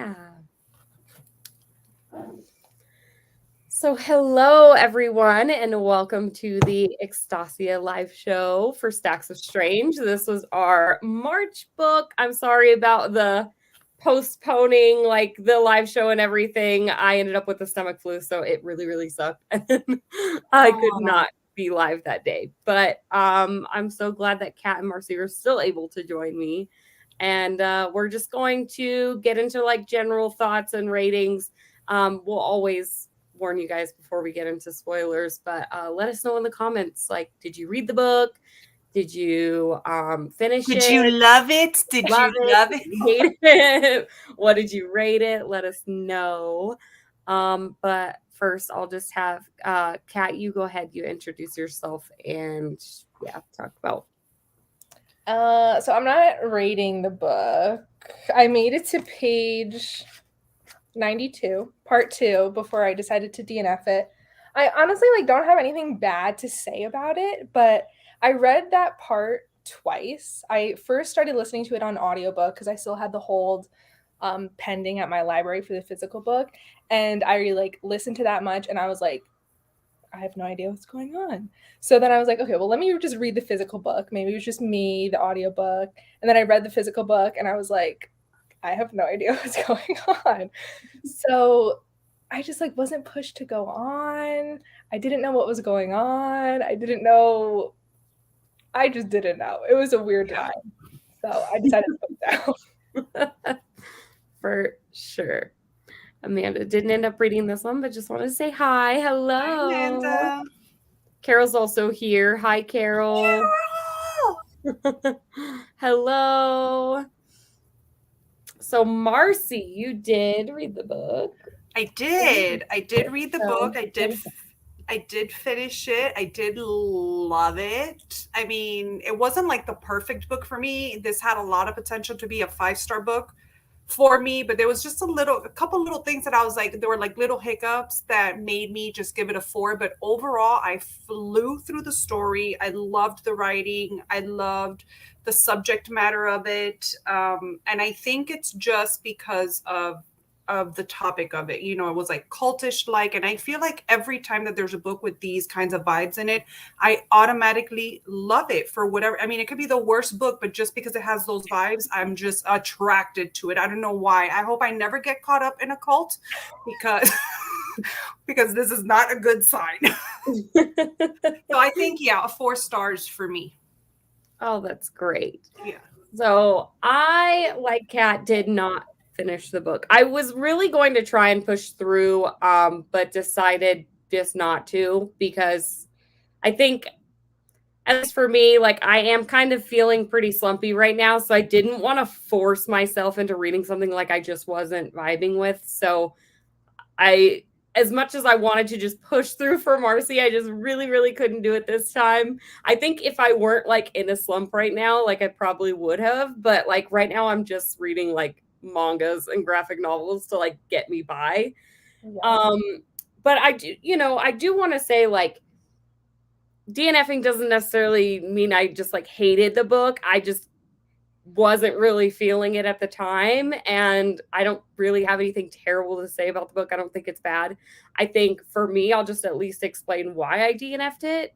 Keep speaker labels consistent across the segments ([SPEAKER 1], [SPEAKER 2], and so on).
[SPEAKER 1] Yeah. So hello, everyone, and welcome to the Extasia live show for Stacks of Strange. This was our March book. I'm sorry about the postponing, like the live show and everything. I ended up with the stomach flu, so it really, really sucked. And I could not be live that day. But I'm so glad that Kat and Marcy are still able to join me. And we're just going to get into like general thoughts and ratings. We'll always warn you guys before we get into spoilers, but let us know in the comments, like, did you read the book? Did you finish it?
[SPEAKER 2] Did you love it? Did you love it?
[SPEAKER 1] Hate it? What did you rate it? Let us know. But first, I'll just have Kat, you go ahead, you introduce yourself and talk about.
[SPEAKER 3] So I'm not rating the book. I made it to page 92, part 2, before I decided to DNF it. I honestly don't have anything bad to say about it, but I read that part twice. I first started listening to it on audiobook because I still had the hold pending at my library for the physical book, and I listened to that much and I was like, I have no idea what's going on. So then I was like, okay, well, let me just read the physical book. Maybe it was just me, the audiobook. And then I read the physical book and I was like, I have no idea what's going on. So I just wasn't pushed to go on. I didn't know what was going on. I just didn't know. It was a weird time. So I decided to put it
[SPEAKER 1] down. For sure. Amanda didn't end up reading this one, but just want to say hi. Hello.
[SPEAKER 2] Hi, Amanda.
[SPEAKER 1] Carol's also here. Hi, Carol. Hello. So, Marcy, you did read the book.
[SPEAKER 2] I did read the book. I did finish it. I did love it. I mean, it wasn't like the perfect book for me. This had a lot of potential to be a 5-star book for me, but there was just a couple little things that I was like, there were like little hiccups that made me just give it a 4. But overall, I flew through the story. I loved the writing. I loved the subject matter of it. And I think it's just because of the topic of it. You know, it was like cultish like, and I feel like every time that there's a book with these kinds of vibes in it, I automatically love it for whatever. I mean, it could be the worst book, but just because it has those vibes, I'm just attracted to it. I don't know why. I hope I never get caught up in a cult because this is not a good sign. So I think, 4 stars for me.
[SPEAKER 1] Oh, that's great.
[SPEAKER 2] Yeah.
[SPEAKER 1] So I, like Kat, did not finish the book. I was really going to try and push through, but decided just not to, because I think, as for me, I am kind of feeling pretty slumpy right now. So I didn't want to force myself into reading something I just wasn't vibing with. So as much as I wanted to just push through for Marcy, I just really, really couldn't do it this time. I think if I weren't in a slump right now, I probably would have. But right now I'm just reading mangas and graphic novels to get me by. Yeah. But I do want to say DNFing doesn't necessarily mean I just hated the book. I just wasn't really feeling it at the time, and I don't really have anything terrible to say about the book. I don't think it's bad. I think for me, I'll just at least explain why I DNF'd it.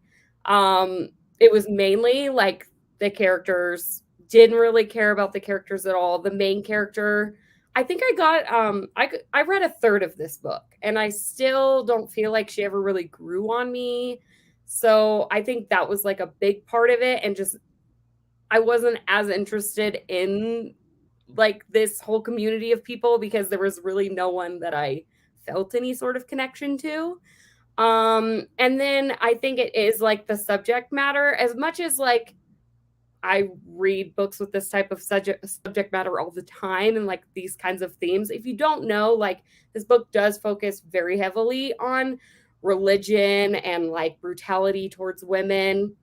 [SPEAKER 1] It was mainly the characters. Didn't really care about the characters at all. The main character, I think I got I read a third of this book and I still don't feel like she ever really grew on me. So I think that was a big part of it, and just I wasn't as interested in this whole community of people because there was really no one that I felt any sort of connection to. And then I think it is the subject matter, as much as I read books with this type of subject matter all the time and these kinds of themes. If you don't know, this book does focus very heavily on religion and brutality towards women.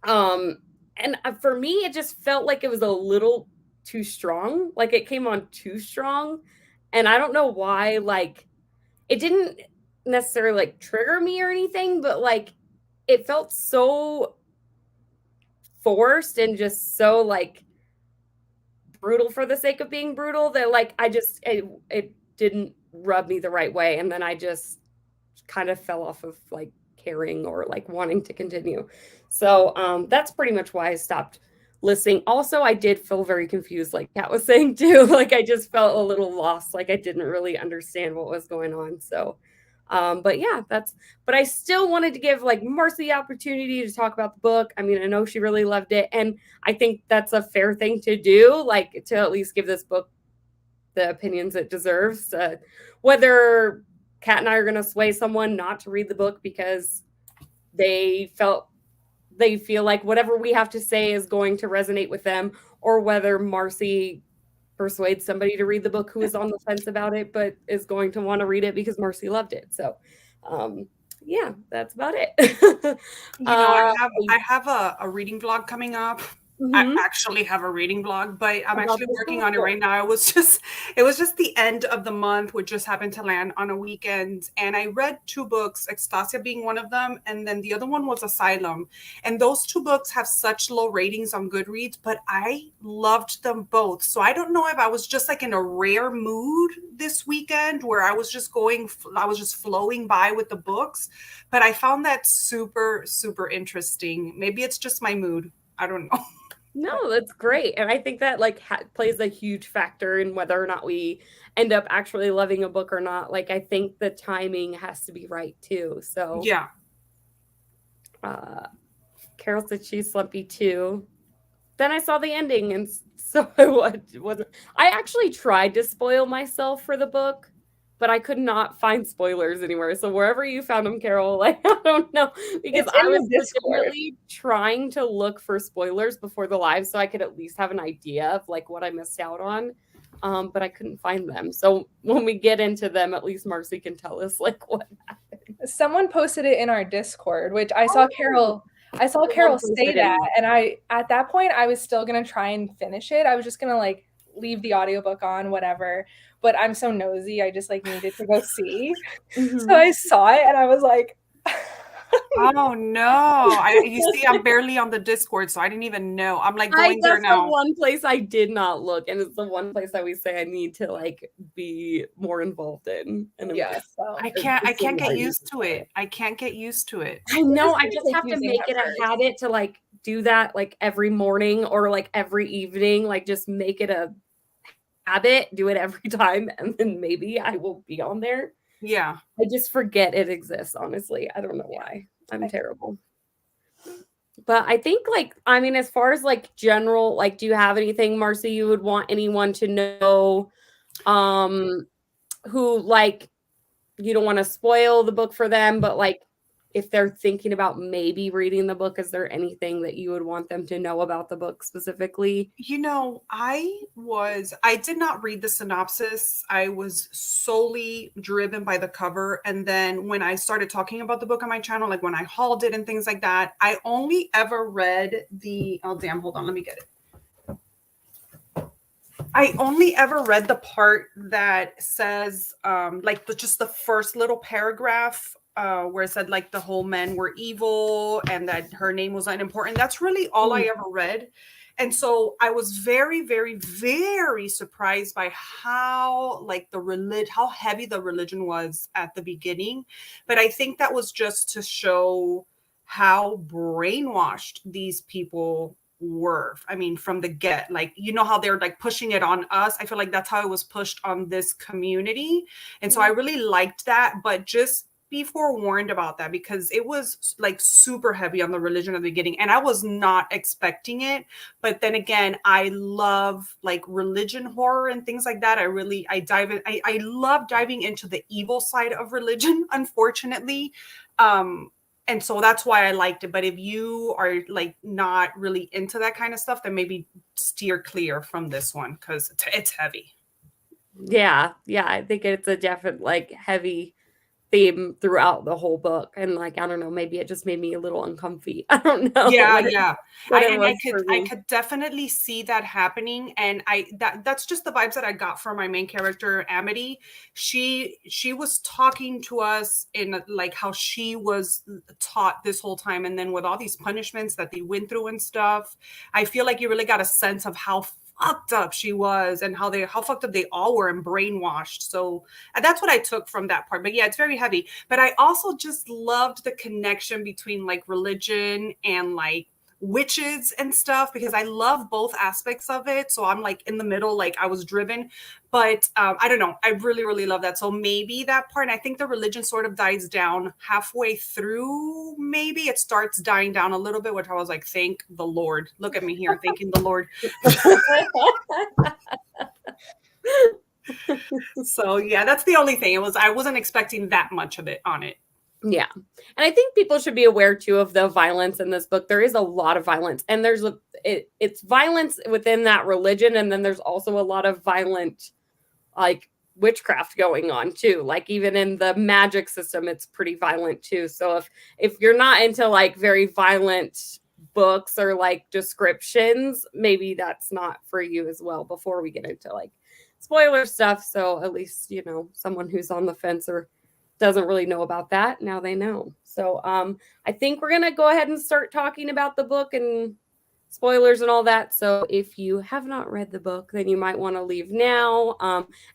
[SPEAKER 1] And for me, it just felt like it was a little too strong. It came on too strong. And I don't know why, it didn't necessarily trigger me or anything, but it felt so forced and just so brutal for the sake of being brutal. That like it didn't rub me the right way, and then I just kind of fell off of like caring or like wanting to continue. So that's pretty much why I stopped listening. Also, I did feel very confused, like Kat was saying too. Like I just felt a little lost, like I didn't really understand what was going on. So but yeah, but I still wanted to give like Marcy the opportunity to talk about the book. I mean, I know she really loved it, and I think that's a fair thing to do, like to at least give this book the opinions it deserves. Whether Kat and I are going to sway someone not to read the book because they feel like whatever we have to say is going to resonate with them, or whether Marcy persuades somebody to read the book who is on the fence about it but is going to want to read it because Marcy loved it. So yeah, that's about it.
[SPEAKER 2] I have a reading vlog coming up.
[SPEAKER 1] Mm-hmm.
[SPEAKER 2] I actually have a reading blog, but I'm actually working on it right now. It was just the end of the month, which just happened to land on a weekend. And I read 2 books, Extasia being one of them. And then the other one was Asylum. And those 2 books have such low ratings on Goodreads, but I loved them both. So I don't know if I was just like in a rare mood this weekend where I was just flowing by with the books, but I found that super, super interesting. Maybe it's just my mood. I don't know.
[SPEAKER 1] No, that's great. And I think that like plays a huge factor in whether or not we end up actually loving a book or not. Like I think the timing has to be right too. So
[SPEAKER 2] yeah.
[SPEAKER 1] Carol said she's slumpy too. Then I saw the ending, and so I wasn't. I actually tried to spoil myself for the book, but I could not find spoilers anywhere. So wherever you found them, Carol, like I don't know, because I was legitimately trying to look for spoilers before the live so I could at least have an idea of like what I missed out on. But I couldn't find them. So when we get into them, at least Marcy can tell us like what happened.
[SPEAKER 3] Someone posted it in our Discord, which I saw Carol say that, and at that point I was still gonna try and finish it. I was just gonna like leave the audiobook on, whatever. But I'm so nosy, I just like needed to go see. Mm-hmm. So I saw it and I was like,
[SPEAKER 2] oh no. You see, I'm barely on the Discord, so I didn't even know. I'm like going there now.
[SPEAKER 1] That's the one place I did not look, and it's the one place that we say I need to like be more involved in. And
[SPEAKER 3] yeah,
[SPEAKER 2] I can't get used to it. I can't get used to it.
[SPEAKER 1] I know. I just have to make it a habit to like do that like every morning or like every evening. Like just make it a habit, do it every time, and then maybe I will be on there.
[SPEAKER 2] Yeah.
[SPEAKER 1] I just forget it exists, honestly. I don't know why. I'm terrible. But I think like, I mean, as far as like general, like, do you have anything, Marcy, you would want anyone to know who like, you don't want to spoil the book for them, but like if they're thinking about maybe reading the book, is there anything that you would want them to know about the book specifically?
[SPEAKER 2] You know, I did not read the synopsis. I was solely driven by the cover. And then when I started talking about the book on my channel, like when I hauled it and things like that, I only ever read hold on, let me get it. I only ever read the part that says, just the first little paragraph where it said like the whole men were evil and that her name was unimportant. That's really all I ever read. And so I was very, very, very surprised by how how heavy the religion was at the beginning. But I think that was just to show how brainwashed these people were. I mean, from the get, like, you know how they're like pushing it on us. I feel like that's how it was pushed on this community. And so I really liked that, but just be forewarned about that because it was like super heavy on the religion at the beginning and I was not expecting it. But then again, I love like religion horror and things like that. I love diving into the evil side of religion, unfortunately. And so that's why I liked it. But if you are like not really into that kind of stuff, then maybe steer clear from this one because it's heavy.
[SPEAKER 1] Yeah. I think it's a definite like heavy theme throughout the whole book, and like I don't know, maybe it just made me a little uncomfy. I don't know.
[SPEAKER 2] I could definitely see that happening, and that's just the vibes that I got from my main character Amity. She was talking to us in like how she was taught this whole time, and then with all these punishments that they went through and stuff, I feel like you really got a sense of how fucked up she was, and how fucked up they all were and brainwashed. So that's what I took from that part. But yeah, it's very heavy. But I also just loved the connection between like religion and like witches and stuff, because I love both aspects of it. So I'm like in the middle, like I was driven. But I don't know, I really, really love that. So maybe that part, and I think the religion sort of dies down halfway through. Maybe it starts dying down a little bit, which I was like, thank the Lord. Look at me here, thanking the Lord. So yeah, that's the only thing. I wasn't expecting that much of it on it.
[SPEAKER 1] Yeah. And I think people should be aware too of the violence in this book. There is a lot of violence, and it's violence within that religion. And then there's also a lot of violent, like witchcraft going on too. Like even in the magic system, it's pretty violent too. So if you're not into like very violent books or like descriptions, maybe that's not for you as well, before we get into like spoiler stuff. So at least, someone who's on the fence or doesn't really know about that, now they know. So I think we're gonna go ahead and start talking about the book and spoilers and all that. So if you have not read the book, then you might want to leave now,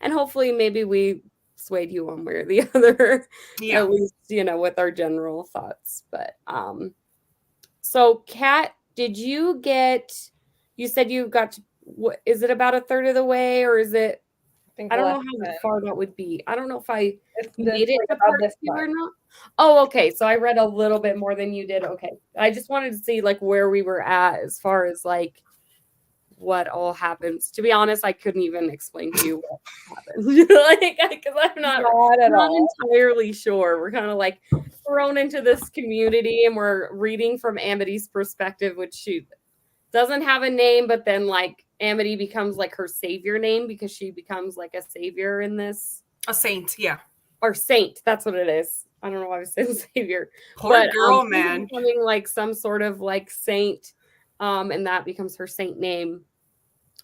[SPEAKER 1] and hopefully maybe we swayed you one way or the other.
[SPEAKER 2] Yeah.
[SPEAKER 1] At least with our general thoughts. But so Kat, did you said you got to, what is it, about a third of the way, or is it, I don't know how far that would be. I don't know if I made it to part 2 or not. Oh, okay. So I read a little bit more than you did. Okay. I just wanted to see like where we were at as far as like what all happens. To be honest, I couldn't even explain to you what happened. Like, because I'm not entirely sure. We're kind of like thrown into this community, and we're reading from Amity's perspective, which she doesn't have a name, but then like Amity becomes like her savior name, because she becomes like a savior in this.
[SPEAKER 2] A saint, yeah.
[SPEAKER 1] Or saint, that's what it is. I don't know why I was saying savior.
[SPEAKER 2] Poor girl, man.
[SPEAKER 1] Becoming like some sort of like saint, and that becomes her saint name.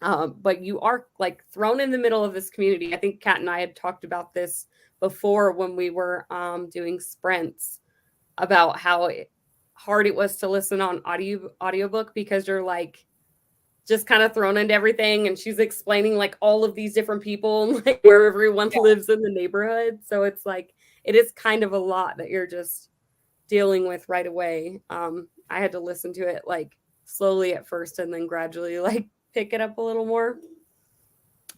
[SPEAKER 1] But you are like thrown in the middle of this community. I think Kat and I had talked about this before when we were doing sprints, about how hard it was to listen on audiobook, because you're like just kind of thrown into everything, and she's explaining like all of these different people and like where everyone lives in the neighborhood. So it's like it is kind of a lot that you're just dealing with right away. I had to listen to it like slowly at first, and then gradually like pick it up a little more.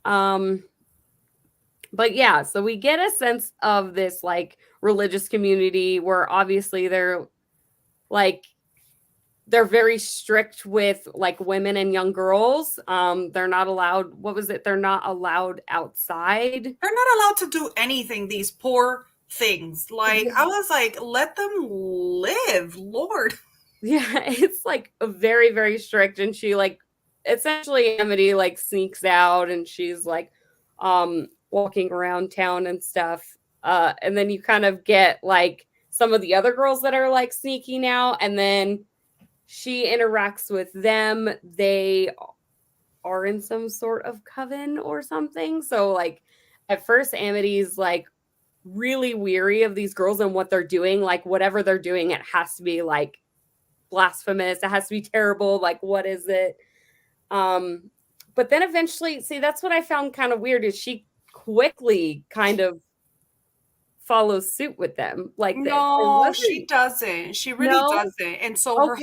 [SPEAKER 1] But yeah, so we get a sense of this like religious community where obviously they're very strict with like women and young girls. They're not allowed, they're not allowed outside.
[SPEAKER 2] They're not allowed to do anything, these poor things. Like, I was like, let them live, Lord.
[SPEAKER 1] Yeah, it's like very, very strict. And she like, essentially Amity like sneaks out, and she's like walking around town and stuff. And then you kind of get like some of the other girls that are like sneaking out, and then she interacts with them. They are in some sort of coven or something. So like at first Amity's like really weary of these girls and what they're doing. Like whatever they're doing, it has to be like blasphemous. It has to be terrible. Like, what is it? But then eventually, see, that's what I found kind of weird, is she quickly kind of follows suit with them. Like,
[SPEAKER 2] no, she doesn't. She really doesn't. And so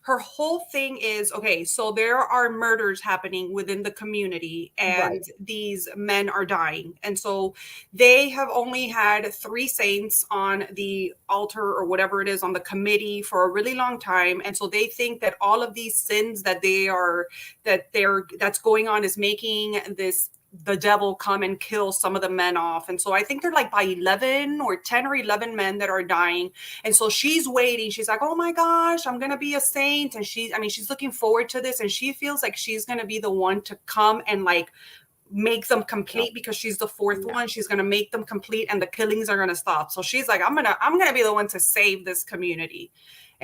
[SPEAKER 2] her whole thing is, okay, so there are murders happening within the community, and these men are dying. And so they have only had 3 saints on the altar or whatever it is on the committee for a really long time. And so they think that all of these sins that's going on is making the devil come and kill some of the men off. And so I think they're like by 11 or 10 or 11 men that are dying. And so she's waiting. She's like, oh my gosh, I'm going to be a saint. And she's looking forward to this. And she feels like she's going to be the one to come and like make them complete, because she's the 4th one. She's going to make them complete, and the killings are going to stop. So she's like, I'm going to be the one to save this community.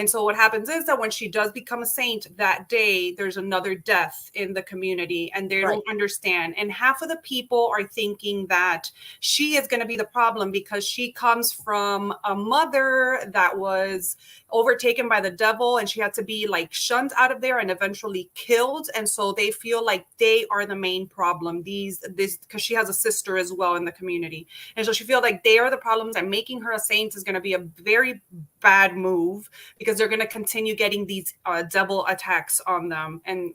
[SPEAKER 2] And so what happens is that when she does become a saint that day, there's another death in the community, and they don't understand. And half of the people are thinking that she is going to be the problem because she comes from a mother that was overtaken by the devil, and she had to be like shunned out of there and eventually killed. And so they feel like they are the main problem. This because she has a sister as well in the community, and so she feels like they are the problems, and making her a saint is going to be a very bad move because they're going to continue getting these devil attacks on them. And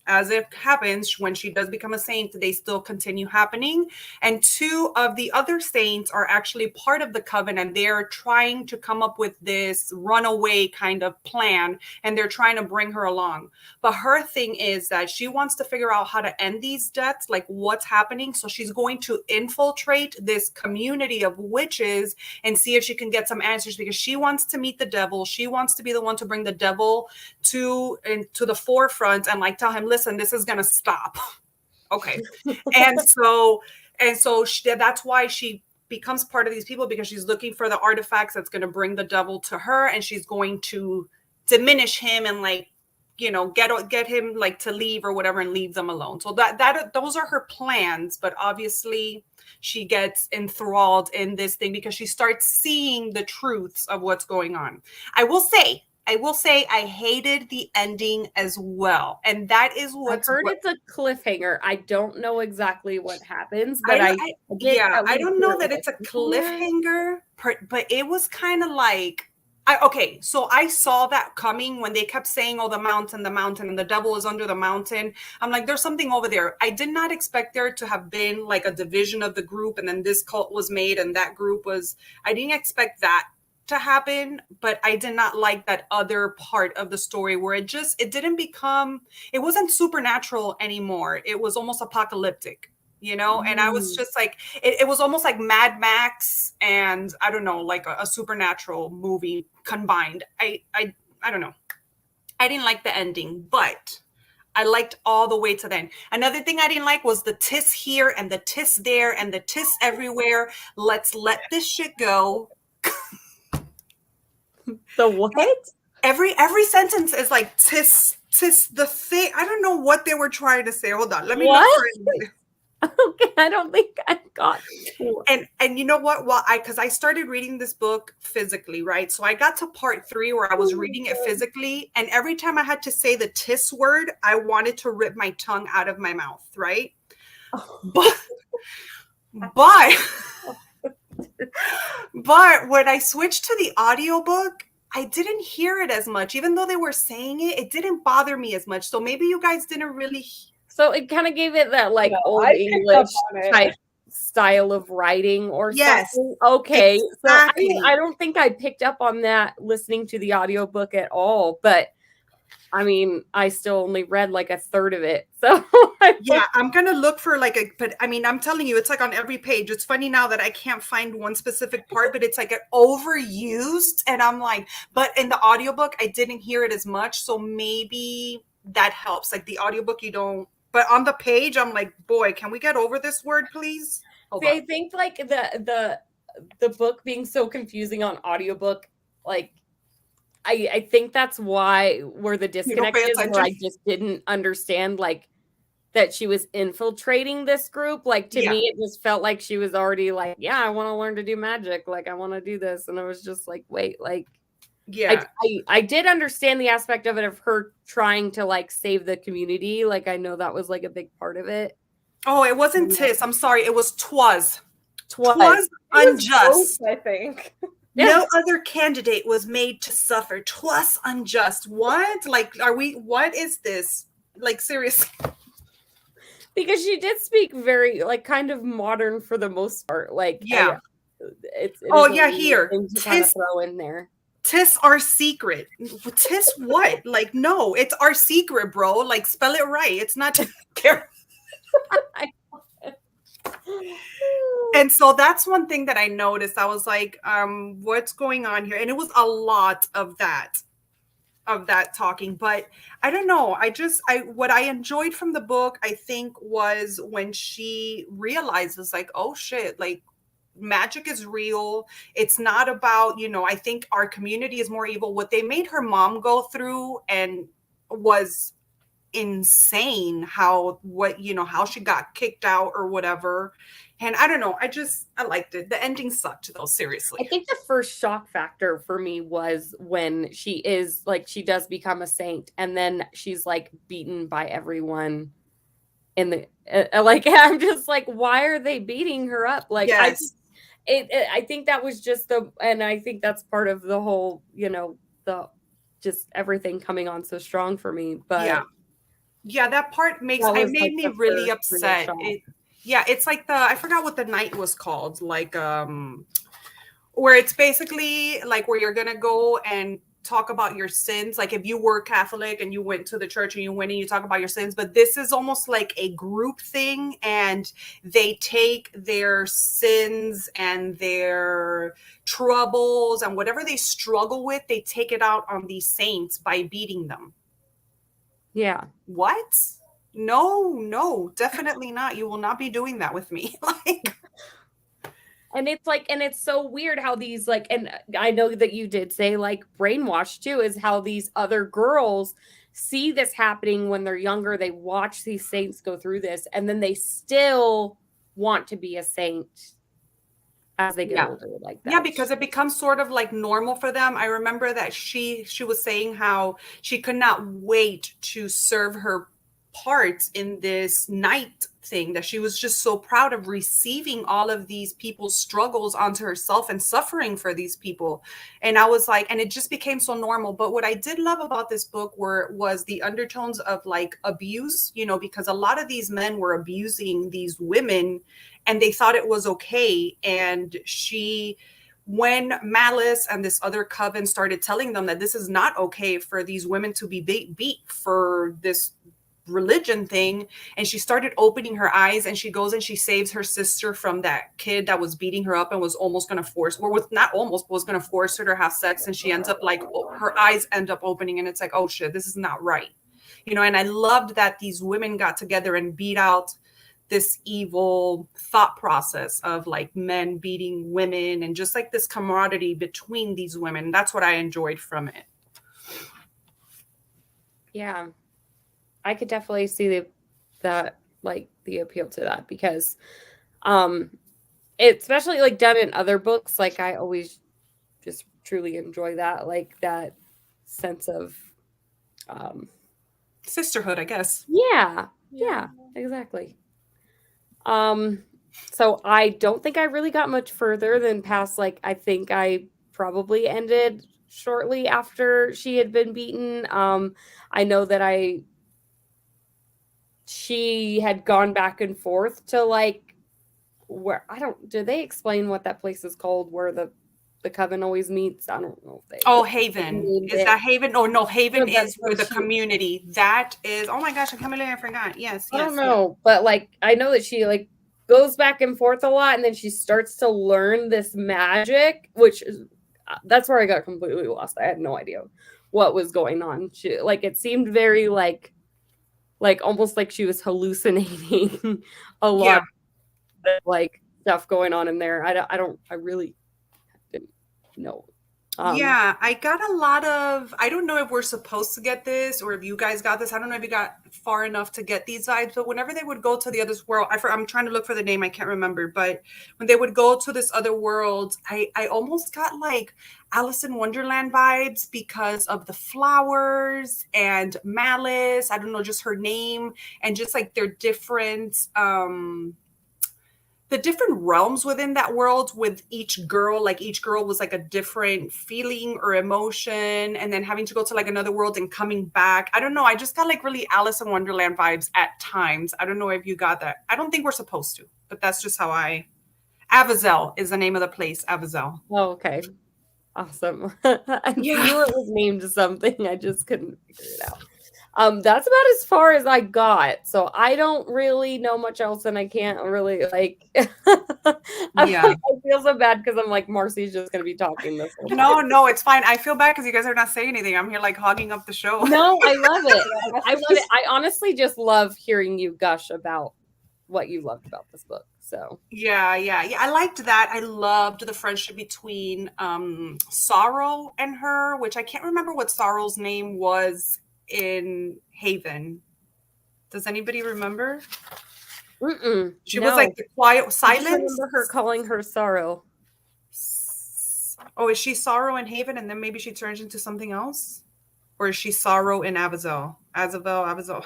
[SPEAKER 2] as it happens, when she does become a saint, they still continue happening. And two of the other saints are actually part of the covenant. They're trying to come up with this runaway kind of plan, and they're trying to bring her along. But her thing is that she wants to figure out how to end these deaths, like what's happening. So she's going to infiltrate this community of witches and see if she can get some answers, because she wants to meet the devil. She wants to be the one to bring the devil to the forefront and like tell him, listen, this is going to stop. Okay. and so that's why she becomes part of these people, because she's looking for the artifacts that's going to bring the devil to her, and she's going to diminish him and like, you know, get him like to leave or whatever and leave them alone. So those are her plans. But obviously she gets enthralled in this thing because she starts seeing the truths of what's going on. I will say I hated the ending as well. And that is what
[SPEAKER 1] I've heard it's a cliffhanger. I don't know exactly what happens, but I
[SPEAKER 2] don't know that it's a cliffhanger, but it was kind of like, so I saw that coming when they kept saying, oh, the mountain, and the devil is under the mountain. I'm like, there's something over there. I did not expect there to have been like a division of the group, and then this cult was made and that group was, I didn't expect that to happen. But I did not like that other part of the story where it wasn't supernatural anymore. It was almost apocalyptic, you know? And I was just like, it was almost like Mad Max and I don't know, like a supernatural movie combined. I don't know. I didn't like the ending, but I liked all the way to the end. Another thing I didn't like was the tis here and the tis there and the tis everywhere. Let's let this shit go.
[SPEAKER 1] The what?
[SPEAKER 2] Every sentence is like tis the thing. I don't know what they were trying to say. Hold on, let me
[SPEAKER 1] look
[SPEAKER 2] for it.
[SPEAKER 1] Okay, I don't think I got it.
[SPEAKER 2] And you know what? Well, because I started reading this book physically, right? So I got to part 3 where I was reading it physically, and every time I had to say the tis word, I wanted to rip my tongue out of my mouth, right? But when I switched to the audiobook, I didn't hear it as much. Even though they were saying it, it didn't bother me as much. So maybe you guys didn't really.
[SPEAKER 1] So it kind of gave it that like old English type style of writing or something. Okay.
[SPEAKER 2] Exactly.
[SPEAKER 1] So I don't think I picked up on that listening to the audiobook at all, but I mean, I still only read like a third of it. So
[SPEAKER 2] yeah, I'm going to look for but I mean, I'm telling you, it's like on every page. It's funny now that I can't find one specific part, but it's like overused. And I'm like, but in the audiobook, I didn't hear it as much. So maybe that helps. Like the audiobook, you don't, but on the page, I'm like, boy, can we get over this word, please?
[SPEAKER 1] I think like the book being so confusing on audiobook, like, I think that's where the disconnect is, where I just didn't understand like that she was infiltrating this group. Like to me, it just felt like she was already like, yeah, I want to learn to do magic. Like I want to do this. And I was just like, wait, like, yeah, I did understand the aspect of it of her trying to like save the community. Like I know that was like a big part of it.
[SPEAKER 2] Oh, it wasn't tis. I'm sorry. It was twas unjust.
[SPEAKER 3] Both, I think.
[SPEAKER 2] No other candidate was made to suffer. 'Twas unjust. What? Like, what is this? Like, seriously.
[SPEAKER 1] Because she did speak very, like, kind of modern for the most part. Like,
[SPEAKER 2] yeah.
[SPEAKER 1] Here. To kind of throw in there.
[SPEAKER 2] Tis our secret. Tis what? Like, no, it's our secret, bro. Like, spell it right. It's not. And so that's one thing that I noticed. I was like, what's going on here? And it was a lot of that talking. But I don't know. What I enjoyed from the book, I think, was when she realizes like, oh shit, like magic is real. It's not about, you know, I think our community is more evil. What they made her mom go through and was insane, how she got kicked out or whatever. And I don't know, I liked it. The ending sucked though, seriously.
[SPEAKER 1] I think the first shock factor for me was when she does become a saint, and then she's like beaten by everyone in the I'm just like, why are they beating her up? Like,
[SPEAKER 2] yes.
[SPEAKER 1] I think that was just and I think that's part of the whole, you know, the just everything coming on so strong for me. But
[SPEAKER 2] yeah, that part made me really upset. It's like I forgot what the night was called, like where it's basically like where you're gonna go and talk about your sins, like if you were Catholic and you went to the church and you went and you talk about your sins. But this is almost like a group thing, and they take their sins and their troubles and whatever they struggle with, they take it out on these saints by beating them.
[SPEAKER 1] Yeah.
[SPEAKER 2] What? No, definitely not. You will not be doing that with me. Like,
[SPEAKER 1] and it's like, and it's so weird how these like, and I know that you did say like brainwashed too, is how these other girls see this happening when they're younger. They watch these saints go through this, and then they still want to be a saint as they get older, like that.
[SPEAKER 2] Yeah, because it becomes sort of like normal for them. I remember that she was saying how she could not wait to serve her part in this night thing, that she was just so proud of receiving all of these people's struggles onto herself and suffering for these people. And I was like, and it just became so normal. But what I did love about this book was the undertones of like abuse, you know, because a lot of these men were abusing these women and they thought it was okay. And when Malice and this other coven started telling them that this is not okay for these women to be beat for this religion thing, and she started opening her eyes, and she goes and she saves her sister from that kid that was beating her up and was almost going to force, or was not almost, was going to force her to have sex, and she ends up like, her eyes end up opening, and it's like, oh shit, this is not right, you know. And I loved that these women got together and beat out this evil thought process of like men beating women, and just like this camaraderie between these women. That's what I enjoyed from it.
[SPEAKER 1] Yeah, I could definitely see the appeal to that, because especially like done in other books, like I always just truly enjoy that, like that sense of
[SPEAKER 2] sisterhood, I guess.
[SPEAKER 1] Yeah, exactly. So I don't think I really got much further than past, like, I think I probably ended shortly after she had been beaten. I know that she had gone back and forth to like where, do they explain what that place is called where the coven always meets? I don't know if they.
[SPEAKER 2] Oh, Haven. Is that Haven? Oh no, Haven is where the community. That is, oh my gosh, I can't believe I forgot. Yes.
[SPEAKER 1] I don't know, but like I know that she like goes back and forth a lot, and then she starts to learn this magic, which is that's where I got completely lost. I had no idea what was going on. She, like, it seemed very like almost like she was hallucinating a lot of like stuff going on in there. I really didn't know.
[SPEAKER 2] Yeah, I got a lot of, I don't know if we're supposed to get this or if you guys got this. I don't know if you got far enough to get these vibes, but whenever they would go to the other world, I'm trying to look for the name, I can't remember, but when they would go to this other world, I almost got like Alice in Wonderland vibes because of the flowers and Malice. I don't know, just her name and just like their different, the different realms within that world with each girl. Like each girl was like a different feeling or emotion, and then having to go to like another world and coming back. I don't know. I just got like really Alice in Wonderland vibes at times. I don't know if you got that. I don't think we're supposed to, but that's just how Avazel is the name of the place. Avazel.
[SPEAKER 1] Oh, okay. Awesome. I knew it was named something. I just couldn't figure it out. That's about as far as I got. So I don't really know much else, and I can't really like. I feel so bad because I'm like, Marcy's just gonna be talking this whole time.
[SPEAKER 2] No, it's fine. I feel bad because you guys are not saying anything. I'm here like hogging up the show.
[SPEAKER 1] No, I love it. I love it. I honestly just love hearing you gush about what you loved about this book. So
[SPEAKER 2] yeah. I liked that. I loved the friendship between Sorrow and her, which I can't remember what Sorrow's name was in Haven. Does anybody remember? She was like
[SPEAKER 1] no.
[SPEAKER 2] the quiet
[SPEAKER 1] I just
[SPEAKER 2] silence.
[SPEAKER 1] remember her calling her Sorrow.
[SPEAKER 2] Oh, is she Sorrow in Haven and then maybe she turns into something else? Or is she Sorrow in Azazel? Azazel.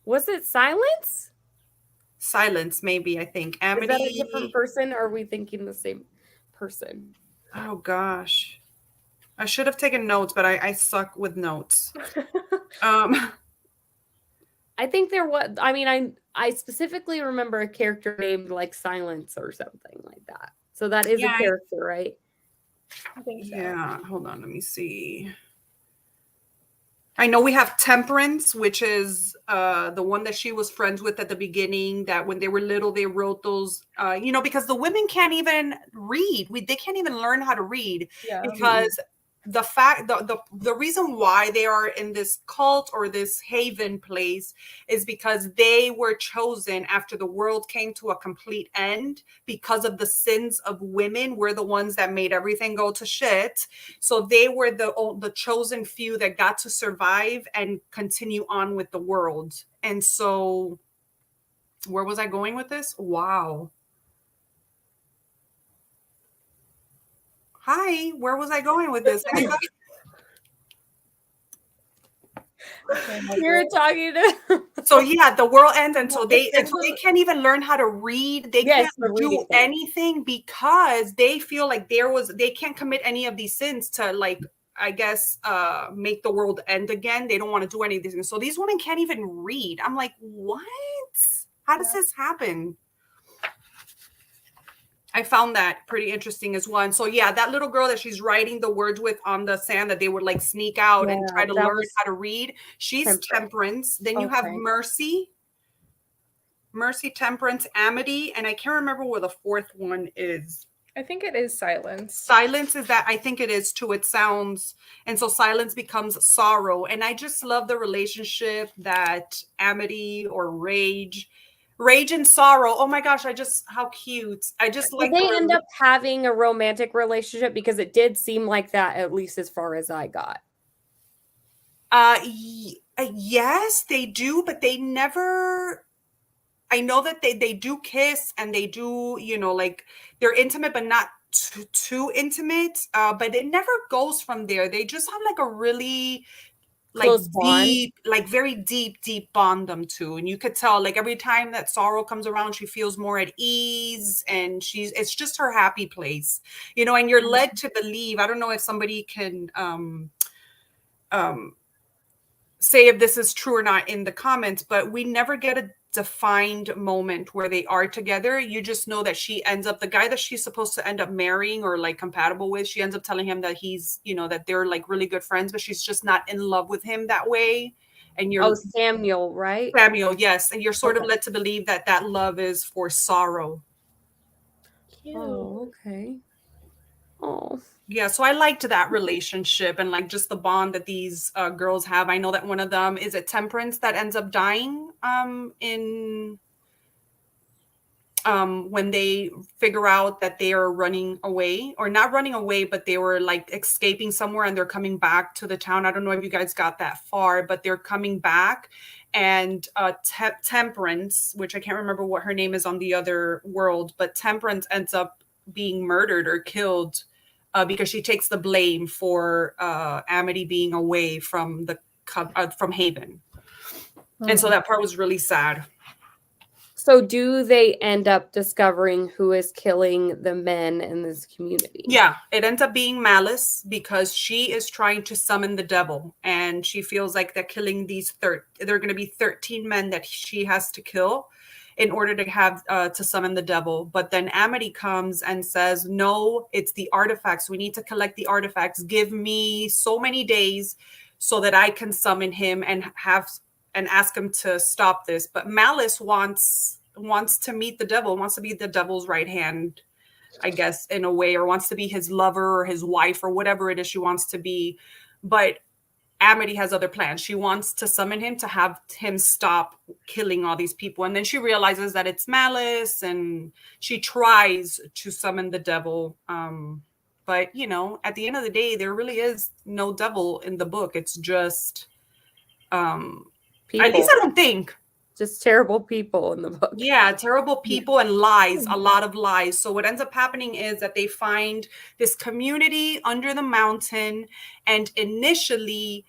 [SPEAKER 1] Was it Silence?
[SPEAKER 2] Silence, maybe, I think. Amity.
[SPEAKER 1] Is that a different person, or are we thinking the same person?
[SPEAKER 2] Oh gosh. I should have taken notes, but I suck with notes.
[SPEAKER 1] I think there was, I mean, I specifically remember a character named like Silence or something like that. So that is a character, right?
[SPEAKER 3] I think so.
[SPEAKER 2] Yeah, hold on, let me see. I know we have Temperance, which is the one that she was friends with at the beginning, that when they were little, they wrote those, because the women can't even read. They can't even learn how to read because the reason why they are in this cult or this haven place is because they were chosen after the world came to a complete end because of the sins of women. We're the ones that made everything go to shit. So they were the chosen few that got to survive and continue on with the world. And so where was I going with this? Wow. Hi, where was I going with this?
[SPEAKER 1] You're talking to.
[SPEAKER 2] So yeah, the world ends, and so they can't even learn how to read. They can't do anything because they feel like they can't commit any of these sins to, like, I guess make the world end again. They don't want to do any of these things. So these women can't even read. I'm like, what? How does this happen? I found that pretty interesting as well. And so, yeah, that little girl that she's writing the words with on the sand that they would like sneak out and try to learn how to read. She's Temperance. Then you have Mercy, Temperance, Amity. And I can't remember what the fourth one is.
[SPEAKER 3] I think it is Silence.
[SPEAKER 2] Silence is that. I think it is too. It sounds. And so Silence becomes Sorrow. And I just love the relationship that Amity or Rage and Sorrow. Oh my gosh, how cute. I just like.
[SPEAKER 1] Did they end up having a romantic relationship? Because it did seem like that, at least as far as I got.
[SPEAKER 2] Yes, they do, but they never. I know that they do kiss and they do, like they're intimate, but not too intimate. But it never goes from there. They just have like a really like deep, like very deep bond them two. And you could tell, like, every time that Sorrow comes around, she feels more at ease, and it's just her happy place, and you're led to believe. I don't know if somebody can say if this is true or not in the comments, but we never get a defined moment where they are together. You just know that she ends up, the guy that she's supposed to end up marrying or like compatible with, she ends up telling him that he's, that they're like really good friends, but she's just not in love with him that way. And you're
[SPEAKER 1] Samuel, right?
[SPEAKER 2] Samuel, yes. And you're sort of led to believe that love is for Sorrow.
[SPEAKER 3] Cute.
[SPEAKER 1] Oh, okay. Oh.
[SPEAKER 2] Yeah, so I liked that relationship and like just the bond that these girls have. I know that one of them is Temperance that ends up dying in when they figure out that they are running away, or not running away, but they were like escaping somewhere and they're coming back to the town. I don't know if you guys got that far, but they're coming back, and Temperance, which I can't remember what her name is on the other world, but Temperance ends up being murdered or killed because she takes the blame for Amity being away from from Haven. And so that part was really sad.
[SPEAKER 1] So do they end up discovering who is killing the men in this community?
[SPEAKER 2] Yeah, it ends up being Malice because she is trying to summon the devil, and she feels like they're killing these they're going to be 13 men that she has to kill in order to have to summon the devil. But then Amity comes and says, no, it's the artifacts. We need to collect the artifacts. Give me so many days so that I can summon him and ask him to stop this. But Malice wants to meet the devil, wants to be the devil's right hand, I guess, in a way, or wants to be his lover or his wife or whatever it is she wants to be. But Amity has other plans. She wants to summon him to have him stop killing all these people. And then she realizes that it's malice, and she tries to summon the devil. But, you know, at the end of the day, there really is no devil in the book. It's just, at least I don't think.
[SPEAKER 1] Just terrible people in the book.
[SPEAKER 2] Yeah, terrible people and lies, a lot of lies. So what ends up happening is that they find this community under the mountain, and initially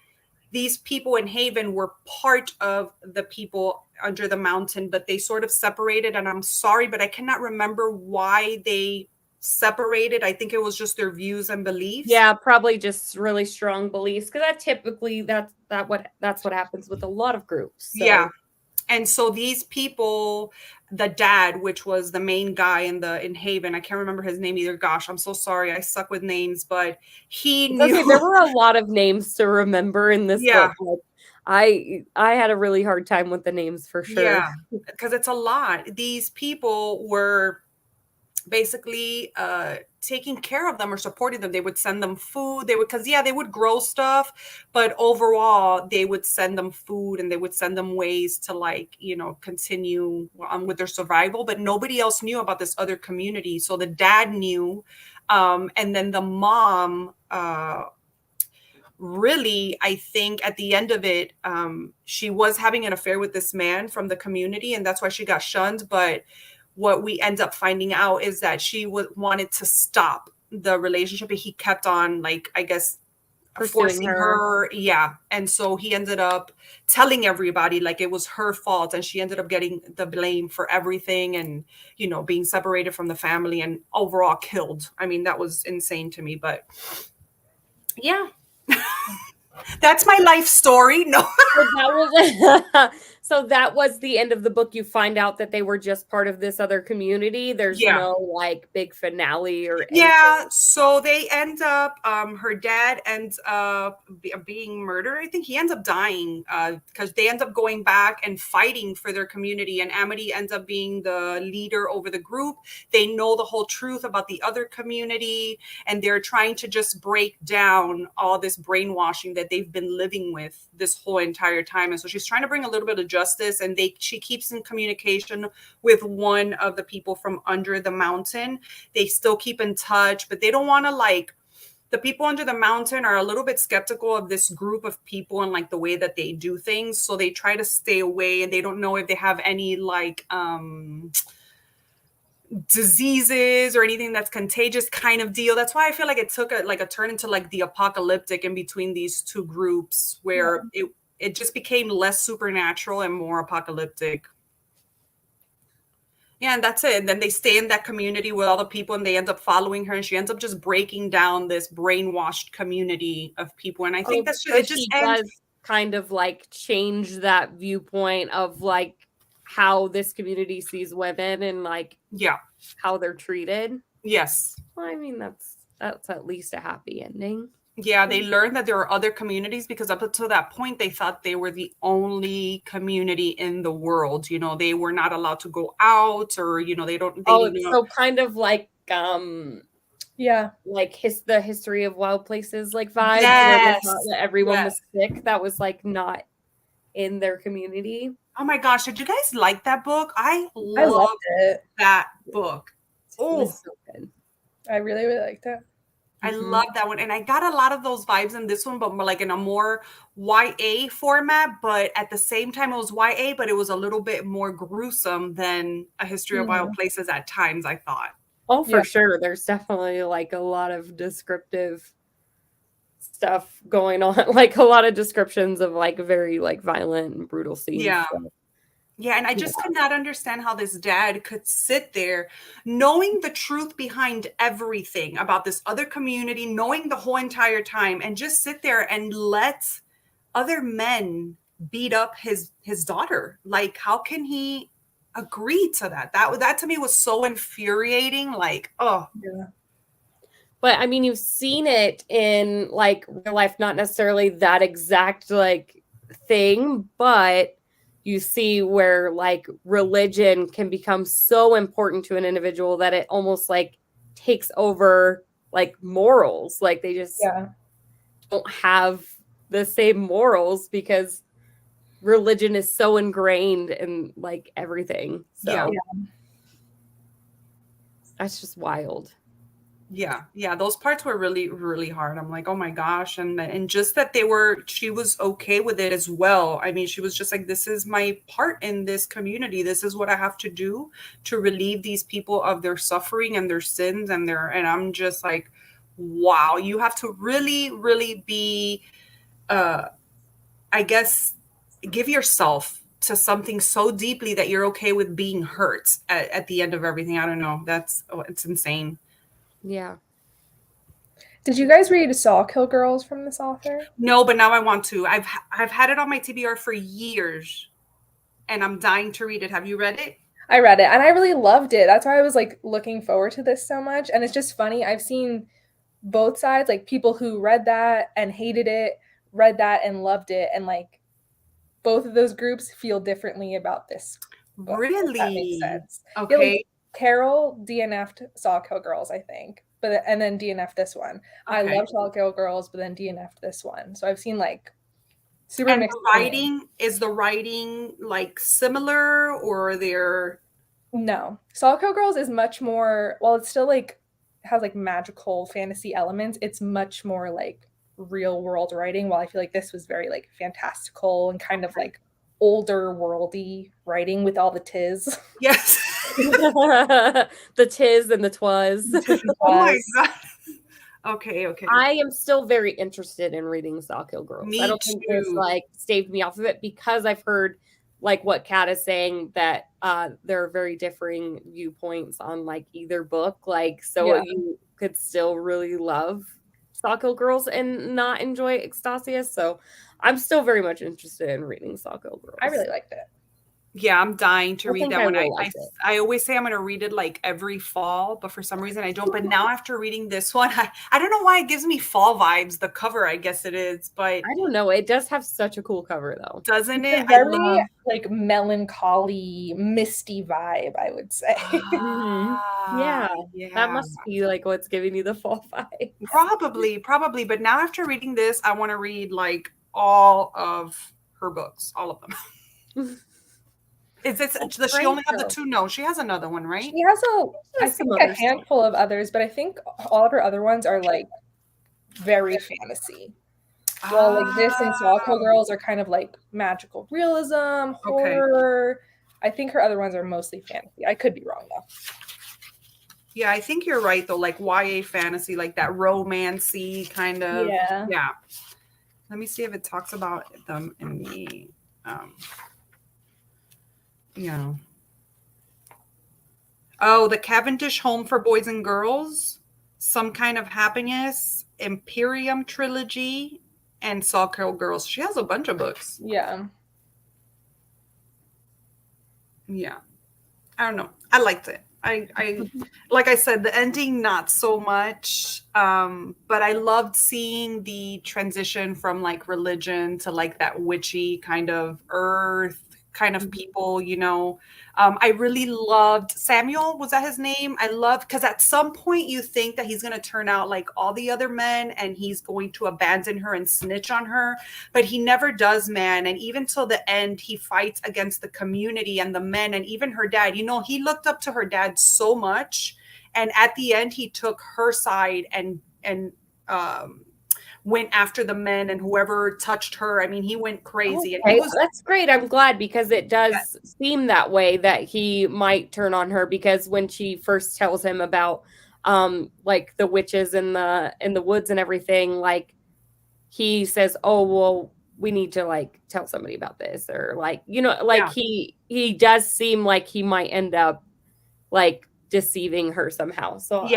[SPEAKER 2] these people in Haven were part of the people under the mountain, but they sort of separated, and I'm sorry, but I cannot remember why they separated. I think it was just their views and beliefs.
[SPEAKER 1] Yeah, probably just really strong beliefs, because that typically that's what happens with a lot of groups. So.
[SPEAKER 2] Yeah. And so these people, the dad, which was the main guy in Haven, I can't remember his name either. Gosh, I'm so sorry. I suck with names, but he knew.
[SPEAKER 1] Okay, there were a lot of names to remember in this book. Like, I had a really hard time with the names for sure.
[SPEAKER 2] Yeah, because it's a lot. These people were basically taking care of them or supporting them. They would send them food. They would grow stuff, but overall they would send them food, and they would send them ways to, like, you know, continue on with their survival. But nobody else knew about this other community. So the dad knew, and then the mom, really, I think at the end of it, she was having an affair with this man from the community, and that's why she got shunned. But what we end up finding out is that she wanted to stop the relationship, and he kept on, like, I guess, forcing her. Yeah. And so he ended up telling everybody like it was her fault, and she ended up getting the blame for everything, and, you know, being separated from the family and overall killed. I mean, that was insane to me, but yeah. That's my life story. No.
[SPEAKER 1] So that was the end of the book. You find out that they were just part of this other community. There's no like big finale or anything.
[SPEAKER 2] Yeah. So they end up, her dad ends up being murdered. I think he ends up dying because they end up going back and fighting for their community. And Amity ends up being the leader over the group. They know the whole truth about the other community, and they're trying to just break down all this brainwashing that they've been living with this whole entire time. And so she's trying to bring a little bit of justice, and she keeps in communication with one of the people from under the mountain. They still keep in touch, but they don't want to, like, the people under the mountain are a little bit skeptical of this group of people and like the way that they do things. So they try to stay away, and they don't know if they have any like diseases or anything that's contagious kind of deal. That's why I feel like it took a turn into like the apocalyptic in between these two groups, where it just became less supernatural and more apocalyptic. Yeah, and that's it. And then they stay in that community with all the people, and they end up following her, and she ends up just breaking down this brainwashed community of people. And I think that's just, it just
[SPEAKER 1] does kind of like change that viewpoint of like how this community sees women and like how they're treated.
[SPEAKER 2] Yes.
[SPEAKER 1] Well, I mean, that's at least a happy ending.
[SPEAKER 2] Yeah, they learned that there are other communities, because up until that point, they thought they were the only community in the world. You know, they were not allowed to go out, or, you know,
[SPEAKER 1] so kind of like, like the history of wild places, like vibes.
[SPEAKER 2] Yes.
[SPEAKER 1] Where that everyone was sick. That was like not in their community.
[SPEAKER 2] Oh my gosh, did you guys like that book? I loved that book. Oh,
[SPEAKER 1] so good.
[SPEAKER 3] I really, really liked it.
[SPEAKER 2] I love that one. And I got a lot of those vibes in this one, but more like in a more YA format. But at the same time, it was YA, but it was a little bit more gruesome than A History of Wild Places at times, I thought.
[SPEAKER 1] Oh, for sure. There's definitely like a lot of descriptive stuff going on. Like a lot of descriptions of like very like violent and brutal scenes.
[SPEAKER 2] Yeah. Yeah, and I just could not understand how this dad could sit there knowing the truth behind everything about this other community, knowing the whole entire time, and just sit there and let other men beat up his daughter. Like, how can he agree to that? That to me was so infuriating. Like, oh.
[SPEAKER 3] Yeah.
[SPEAKER 1] But I mean, you've seen it in like real life, not necessarily that exact like thing, but you see where like religion can become so important to an individual that it almost like takes over like morals. Like they just don't have the same morals because religion is so ingrained in like everything. So
[SPEAKER 2] Yeah.
[SPEAKER 1] that's just wild.
[SPEAKER 2] Yeah, those parts were really, really hard. I'm like, oh my gosh, and just that she was okay with it as well. I mean, she was just like, this is my part in this community. This is what I have to do to relieve these people of their suffering and their sins and I'm just like, wow, you have to really, really be, I guess, give yourself to something so deeply that you're okay with being hurt at the end of everything. I don't know. It's insane.
[SPEAKER 1] Yeah.
[SPEAKER 3] Did you guys read Sawkill Girls from this author?
[SPEAKER 2] No, but now I want to. I've had it on my TBR for years, and I'm dying to read it. Have you read it?
[SPEAKER 3] I read it, and I really loved it. That's why I was like looking forward to this so much. And it's just funny. I've seen both sides, like people who read that and hated it, read that and loved it, and like both of those groups feel differently about this book,
[SPEAKER 2] Really?
[SPEAKER 3] if that makes sense.
[SPEAKER 2] Okay.
[SPEAKER 3] Yeah, like Carol DNF'd Sawkill Girls, I think, and then DNF'd this one. Okay. I love Sawkill Girls, but then DNF'd this one. So I've seen like super
[SPEAKER 2] and
[SPEAKER 3] mixed.
[SPEAKER 2] Is the writing like similar, or they're?
[SPEAKER 3] No, Sawkill Girls is much more. Well, it's still like has like magical fantasy elements. It's much more like real world writing, while I feel like this was very like fantastical and kind of like older worldy writing with all the tis.
[SPEAKER 2] Yes.
[SPEAKER 1] The tis and the twas.
[SPEAKER 2] Oh my god. Okay.
[SPEAKER 1] I am still very interested in reading Sawkill Girls. I don't think this like staved me off of it because I've heard like what Kat is saying, that there are very differing viewpoints on like either book. Like, so you could still really love Sawkill Girls and not enjoy Extasia. So I'm still very much interested in reading Sawkill Girls.
[SPEAKER 3] I really liked it.
[SPEAKER 2] Yeah, I'm dying to read that one. I always say I'm going to read it like every fall, but for some reason I don't. But now after reading this one, I don't know why it gives me fall vibes. The cover, I guess it is, but
[SPEAKER 1] I don't know. It does have such a cool cover though.
[SPEAKER 2] Doesn't it?
[SPEAKER 3] It's a very like melancholy, misty vibe, I would say.
[SPEAKER 1] Yeah, that must be like what's giving you the fall vibe.
[SPEAKER 2] Probably. But now after reading this, I want to read like all of her books, all of them. Does she only have the two? No, she has another one, right?
[SPEAKER 3] She has a handful of others, but I think all of her other ones are like very fantasy. Well, like this and Sawkill Girls are kind of like magical realism, horror. Okay. I think her other ones are mostly fantasy. I could be wrong though.
[SPEAKER 2] Yeah, I think you're right though. Like YA fantasy, like that romance-y kind of. Yeah. Let me see if it talks about them in the. Oh, the Cavendish Home for Boys and Girls, Some Kind of Happiness, Imperium Trilogy, and Sawkill Girls. She has a bunch of books.
[SPEAKER 3] Yeah.
[SPEAKER 2] I don't know. I liked it. I like I said, the ending not so much, but I loved seeing the transition from like religion to like that witchy kind of earth kind of people, I really loved Samuel. Was that his name? I loved, because at some point you think that he's going to turn out like all the other men and he's going to abandon her and snitch on her, but he never does, man. And even till the end, he fights against the community and the men and even her dad. He looked up to her dad so much, and at the end he took her side and went after the men and whoever touched her. I mean, he went crazy.
[SPEAKER 1] Okay. And that's great. I'm glad, because it does seem that way, that he might turn on her, because when she first tells him about like the witches in the woods and everything, like he says, oh, well, we need to like tell somebody about this, or like, he does seem like he might end up like deceiving her somehow. So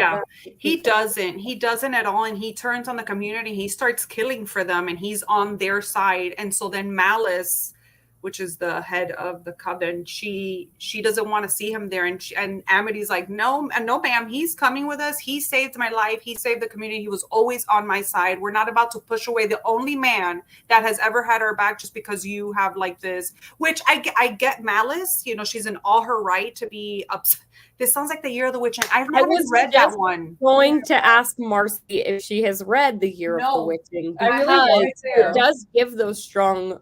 [SPEAKER 2] he doesn't at all, and he turns on the community. He starts killing for them, and he's on their side. And so then Malice which is the head of the coven, she doesn't want to see him there, and Amity's like, no, ma'am, he's coming with us. He saved my life. He saved the community. He was always on my side. We're not about to push away the only man that has ever had our back just because you have like this. Which I get malice. You know, she's in all her right to be upset. This sounds like The Year of the Witch, and I've never read that one.
[SPEAKER 1] Going to ask Marcy if she has read The Year of the Witching,
[SPEAKER 3] I really want to.
[SPEAKER 1] it does give those strong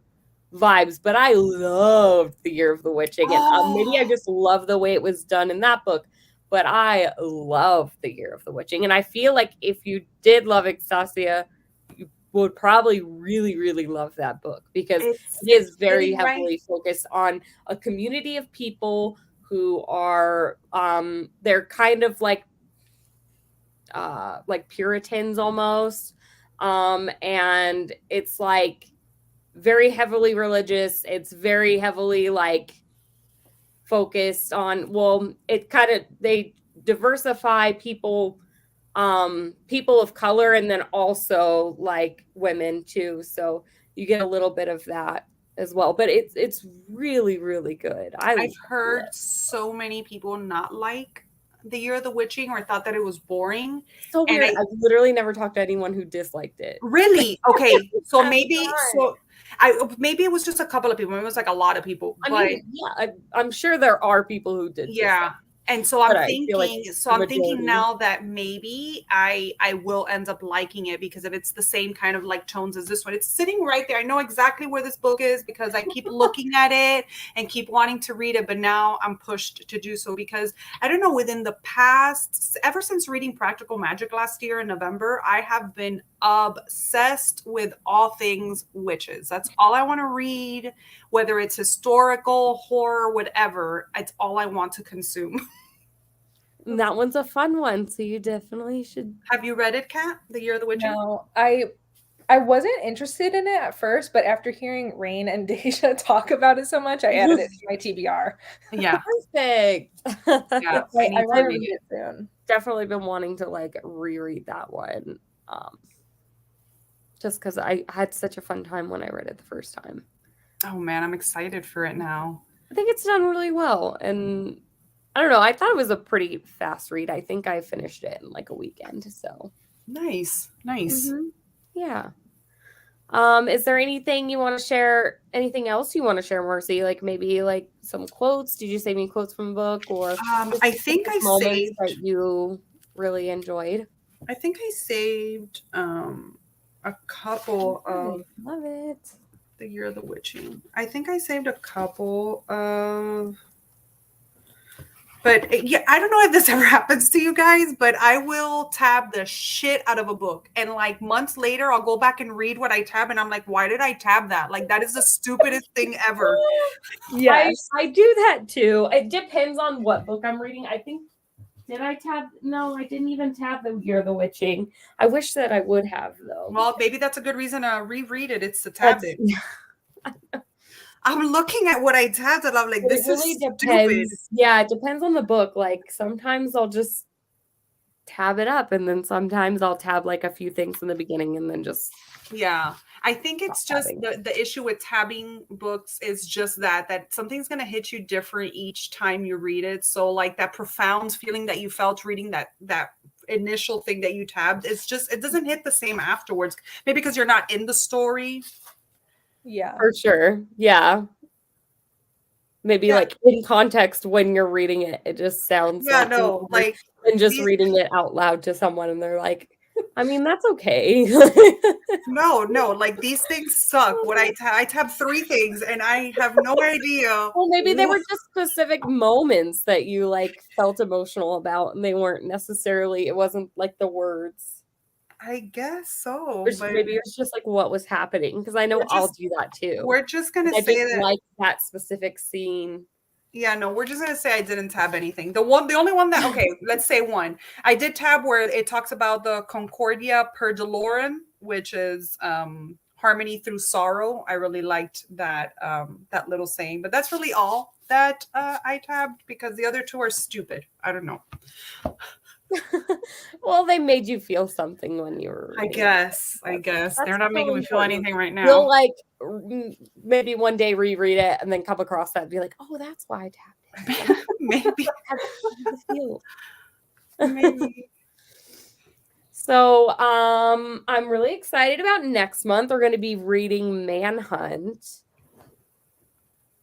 [SPEAKER 1] vibes. But I loved The Year of the Witching, and maybe I just love the way it was done in that book. But I love The Year of the Witching, and I feel like if you did love Extasia, you would probably really, really love that book, because it is very heavily focused on a community of people who are they're kind of like Puritans almost, and it's like very heavily religious. It's very heavily like focused on, well, it kind of, they diversify people of color, and then also like women too, so you get a little bit of that as well. But it's really, really good. I've
[SPEAKER 2] heard so many people not like The Year of the Witching, or thought that it was boring.
[SPEAKER 1] So weird. I've literally never talked to anyone who disliked it.
[SPEAKER 2] Really? Okay. So maybe maybe it was just a couple of people. It was like a lot of people.
[SPEAKER 1] I mean, yeah, I'm sure there are people who did.
[SPEAKER 2] Yeah. And so I'm thinking now that maybe I will end up liking it, because if it's the same kind of like tones as this one, it's sitting right there. I know exactly where this book is because I keep looking at it and keep wanting to read it. But now I'm pushed to do so because I don't know, within the past, ever since reading Practical Magic last year in November, I have been obsessed with all things witches. That's all I want to read, whether it's historical, horror, whatever. It's all I want to consume.
[SPEAKER 1] That one's a fun one, so you definitely should.
[SPEAKER 2] Have you read it, Kat? The Year of the Witch?
[SPEAKER 3] No, I wasn't interested in it at first, but after hearing Raine and Deja talk about it so much, I added it to my TBR.
[SPEAKER 1] Yeah, perfect.
[SPEAKER 3] Yeah, I want to read it soon.
[SPEAKER 1] Definitely been wanting to like reread that one, just because I had such a fun time when I read it the first time.
[SPEAKER 2] Oh man, I'm excited for it now.
[SPEAKER 1] I think it's done really well, and I don't know, I thought it was a pretty fast read. I think I finished it in like a weekend. So
[SPEAKER 2] nice. Mm-hmm.
[SPEAKER 1] Yeah. Is there anything you want to share? Anything else you want to share, Marcy? Like maybe like some quotes? Did you save any quotes from the book, or
[SPEAKER 2] I think I saved
[SPEAKER 1] that you really enjoyed?
[SPEAKER 2] I think I saved a couple of.
[SPEAKER 1] Love it.
[SPEAKER 2] The Year of the Witching. I think I saved a couple of. But yeah, I don't know if this ever happens to you guys, but I will tab the shit out of a book. And like months later, I'll go back and read what I tab. And I'm like, why did I tab that? Like, that is the stupidest thing ever.
[SPEAKER 1] Yes. I do that too. It depends on what book I'm reading. I think, did I tab? No, I didn't even tab The Year of the Witching. I wish that I would have, though.
[SPEAKER 2] Well, maybe that's a good reason to reread it. It's to tab it. I'm looking at what I tabbed and I'm like, this really is stupid.
[SPEAKER 1] Yeah, it depends on the book. Like sometimes I'll just tab it up, and then sometimes I'll tab like a few things in the beginning and then just.
[SPEAKER 2] Yeah, I think it's just the issue with tabbing books is just that something's going to hit you different each time you read it. So like that profound feeling that you felt reading that initial thing that you tabbed, it's just, it doesn't hit the same afterwards. Maybe because you're not in the story.
[SPEAKER 3] Yeah,
[SPEAKER 1] for sure. Yeah, maybe like in context when you're reading it, it just sounds and just reading it out loud to someone, and they're like, I mean, that's okay.
[SPEAKER 2] No, like these things suck. What I tab 3 things and I have no idea.
[SPEAKER 1] Well, maybe they were just specific moments that you like felt emotional about, and they weren't necessarily. It wasn't like the words.
[SPEAKER 2] I guess so.
[SPEAKER 1] But maybe it's just like what was happening, because I know I'll do that too.
[SPEAKER 2] We're just gonna say that
[SPEAKER 1] like that specific scene.
[SPEAKER 2] Yeah, no, we're just gonna say I didn't tab anything. The only one that let's say one. I did tab where it talks about the Concordia per Dolorum, which is harmony through sorrow. I really liked that that little saying, but that's really all that I tabbed, because the other 2 are stupid. I don't know.
[SPEAKER 1] Well, they made you feel something when you were
[SPEAKER 2] I
[SPEAKER 1] reading.
[SPEAKER 2] guess.
[SPEAKER 1] That's
[SPEAKER 2] They're not making
[SPEAKER 1] so
[SPEAKER 2] me feel
[SPEAKER 1] important.
[SPEAKER 2] anything right now.
[SPEAKER 1] You'll like maybe one day reread it and then come across that and be like, oh, that's why I tapped it.
[SPEAKER 2] Maybe.
[SPEAKER 1] That's the feel.
[SPEAKER 2] Maybe.
[SPEAKER 1] So I'm really excited about next month. We're going to be reading Manhunt.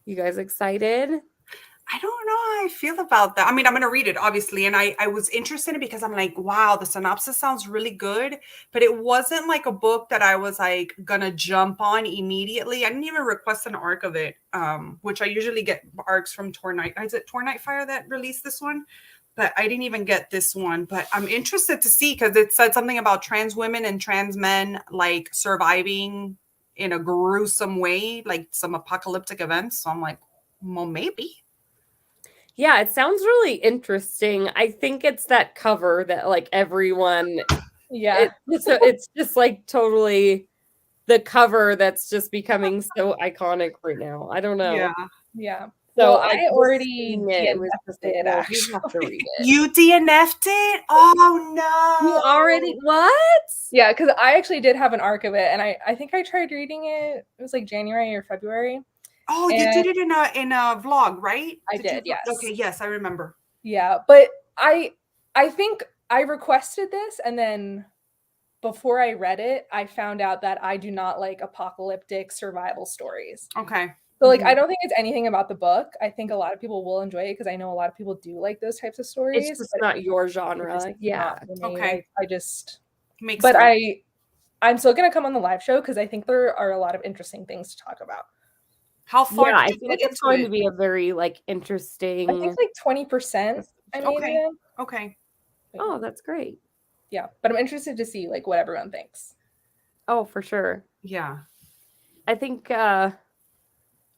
[SPEAKER 1] You guys excited?
[SPEAKER 2] I don't know how I feel about that. I mean, I'm going to read it, obviously. And I was interested in it because I'm like, wow, the synopsis sounds really good. But it wasn't like a book that I was like going to jump on immediately. I didn't even request an arc of it, which I usually get arcs from Tor Night. Is it Tor Night Fire that released this one? But I didn't even get this one. But I'm interested to see because it said something about trans women and trans men like surviving in a gruesome way, like some apocalyptic events. So I'm like, well, maybe.
[SPEAKER 1] Yeah, it sounds really interesting. I think it's that cover that like everyone it's just like totally the cover that's just becoming so iconic right now. I don't know.
[SPEAKER 2] Yeah.
[SPEAKER 1] So
[SPEAKER 3] well, I already
[SPEAKER 1] DNF'd it.
[SPEAKER 3] it,
[SPEAKER 1] Well,
[SPEAKER 3] actually.
[SPEAKER 1] you have to read it.
[SPEAKER 2] You DNF'd it? Oh no.
[SPEAKER 1] You already what?
[SPEAKER 3] Yeah, because I actually did have an arc of it, and I think I tried reading it. It was like January or February.
[SPEAKER 2] Oh, you did it in a vlog, right?
[SPEAKER 3] I did, yes.
[SPEAKER 2] Okay, yes, I remember.
[SPEAKER 3] Yeah, but I think I requested this, and then before I read it, I found out that I do not like apocalyptic survival stories.
[SPEAKER 2] Okay.
[SPEAKER 3] So like I don't think it's anything about the book. I think a lot of people will enjoy it because I know a lot of people do like those types of stories.
[SPEAKER 1] It's just not your genre. Yeah.
[SPEAKER 3] Okay. I just
[SPEAKER 2] makes
[SPEAKER 3] but
[SPEAKER 2] sense.
[SPEAKER 3] I'm still gonna come on the live show because I think there are a lot of interesting things to talk about.
[SPEAKER 2] How far?
[SPEAKER 1] Yeah, I feel like it's going to be a very like interesting.
[SPEAKER 3] I think like 20%.
[SPEAKER 2] Okay.
[SPEAKER 1] Oh, that's great.
[SPEAKER 3] Yeah, but I'm interested to see like what everyone thinks.
[SPEAKER 1] Oh, for sure.
[SPEAKER 2] Yeah.
[SPEAKER 1] I think I'll